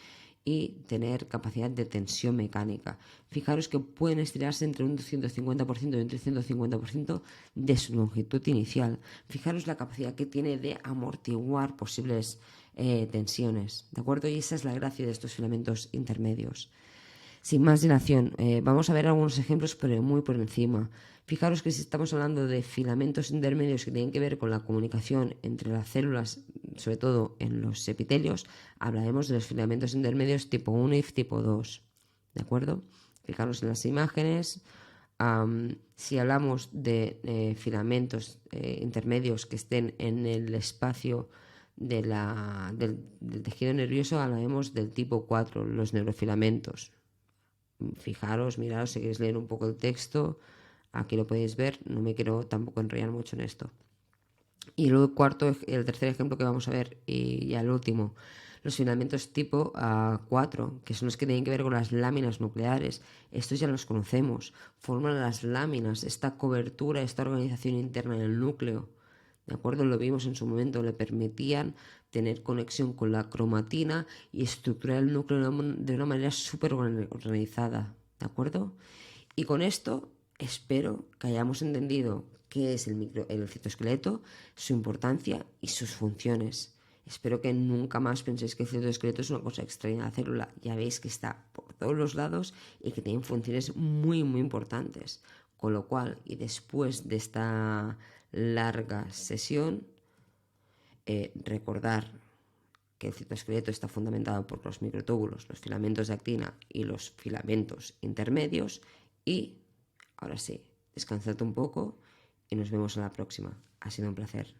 y tener capacidad de tensión mecánica. Fijaros que pueden estirarse entre un 250% y un 350% de su longitud inicial. Fijaros la capacidad que tiene de amortiguar posibles tensiones, ¿de acuerdo? Y esa es la gracia de estos filamentos intermedios. Sin más dilación, vamos a ver algunos ejemplos, pero muy por encima. Fijaros que si estamos hablando de filamentos intermedios que tienen que ver con la comunicación entre las células, sobre todo en los epitelios, hablaremos de los filamentos intermedios tipo 1 y tipo 2. ¿De acuerdo? Fijaros en las imágenes. Si hablamos de filamentos intermedios que estén en el espacio del tejido nervioso, hablaremos del tipo 4, los neurofilamentos. Fijaros, miraros, si queréis leer un poco el texto, aquí lo podéis ver, no me quiero tampoco enrollar mucho en esto. Y luego el tercer ejemplo que vamos a ver, y ya el último, los filamentos tipo 4, que son los que tienen que ver con las láminas nucleares. Estos ya los conocemos, forman las láminas, esta cobertura, esta organización interna en el núcleo. ¿De acuerdo? Lo vimos en su momento, le permitían tener conexión con la cromatina y estructurar el núcleo de una manera súper organizada. ¿De acuerdo? Y con esto espero que hayamos entendido qué es el citoesqueleto, su importancia y sus funciones. Espero que nunca más penséis que el citoesqueleto es una cosa extraña de la célula. Ya veis que está por todos los lados y que tiene funciones muy, muy importantes. Con lo cual, y después de esta larga sesión, recordar que el citoesqueleto está fundamentado por los microtúbulos, los filamentos de actina y los filamentos intermedios. Y ahora sí, descansad un poco y nos vemos en la próxima. Ha sido un placer.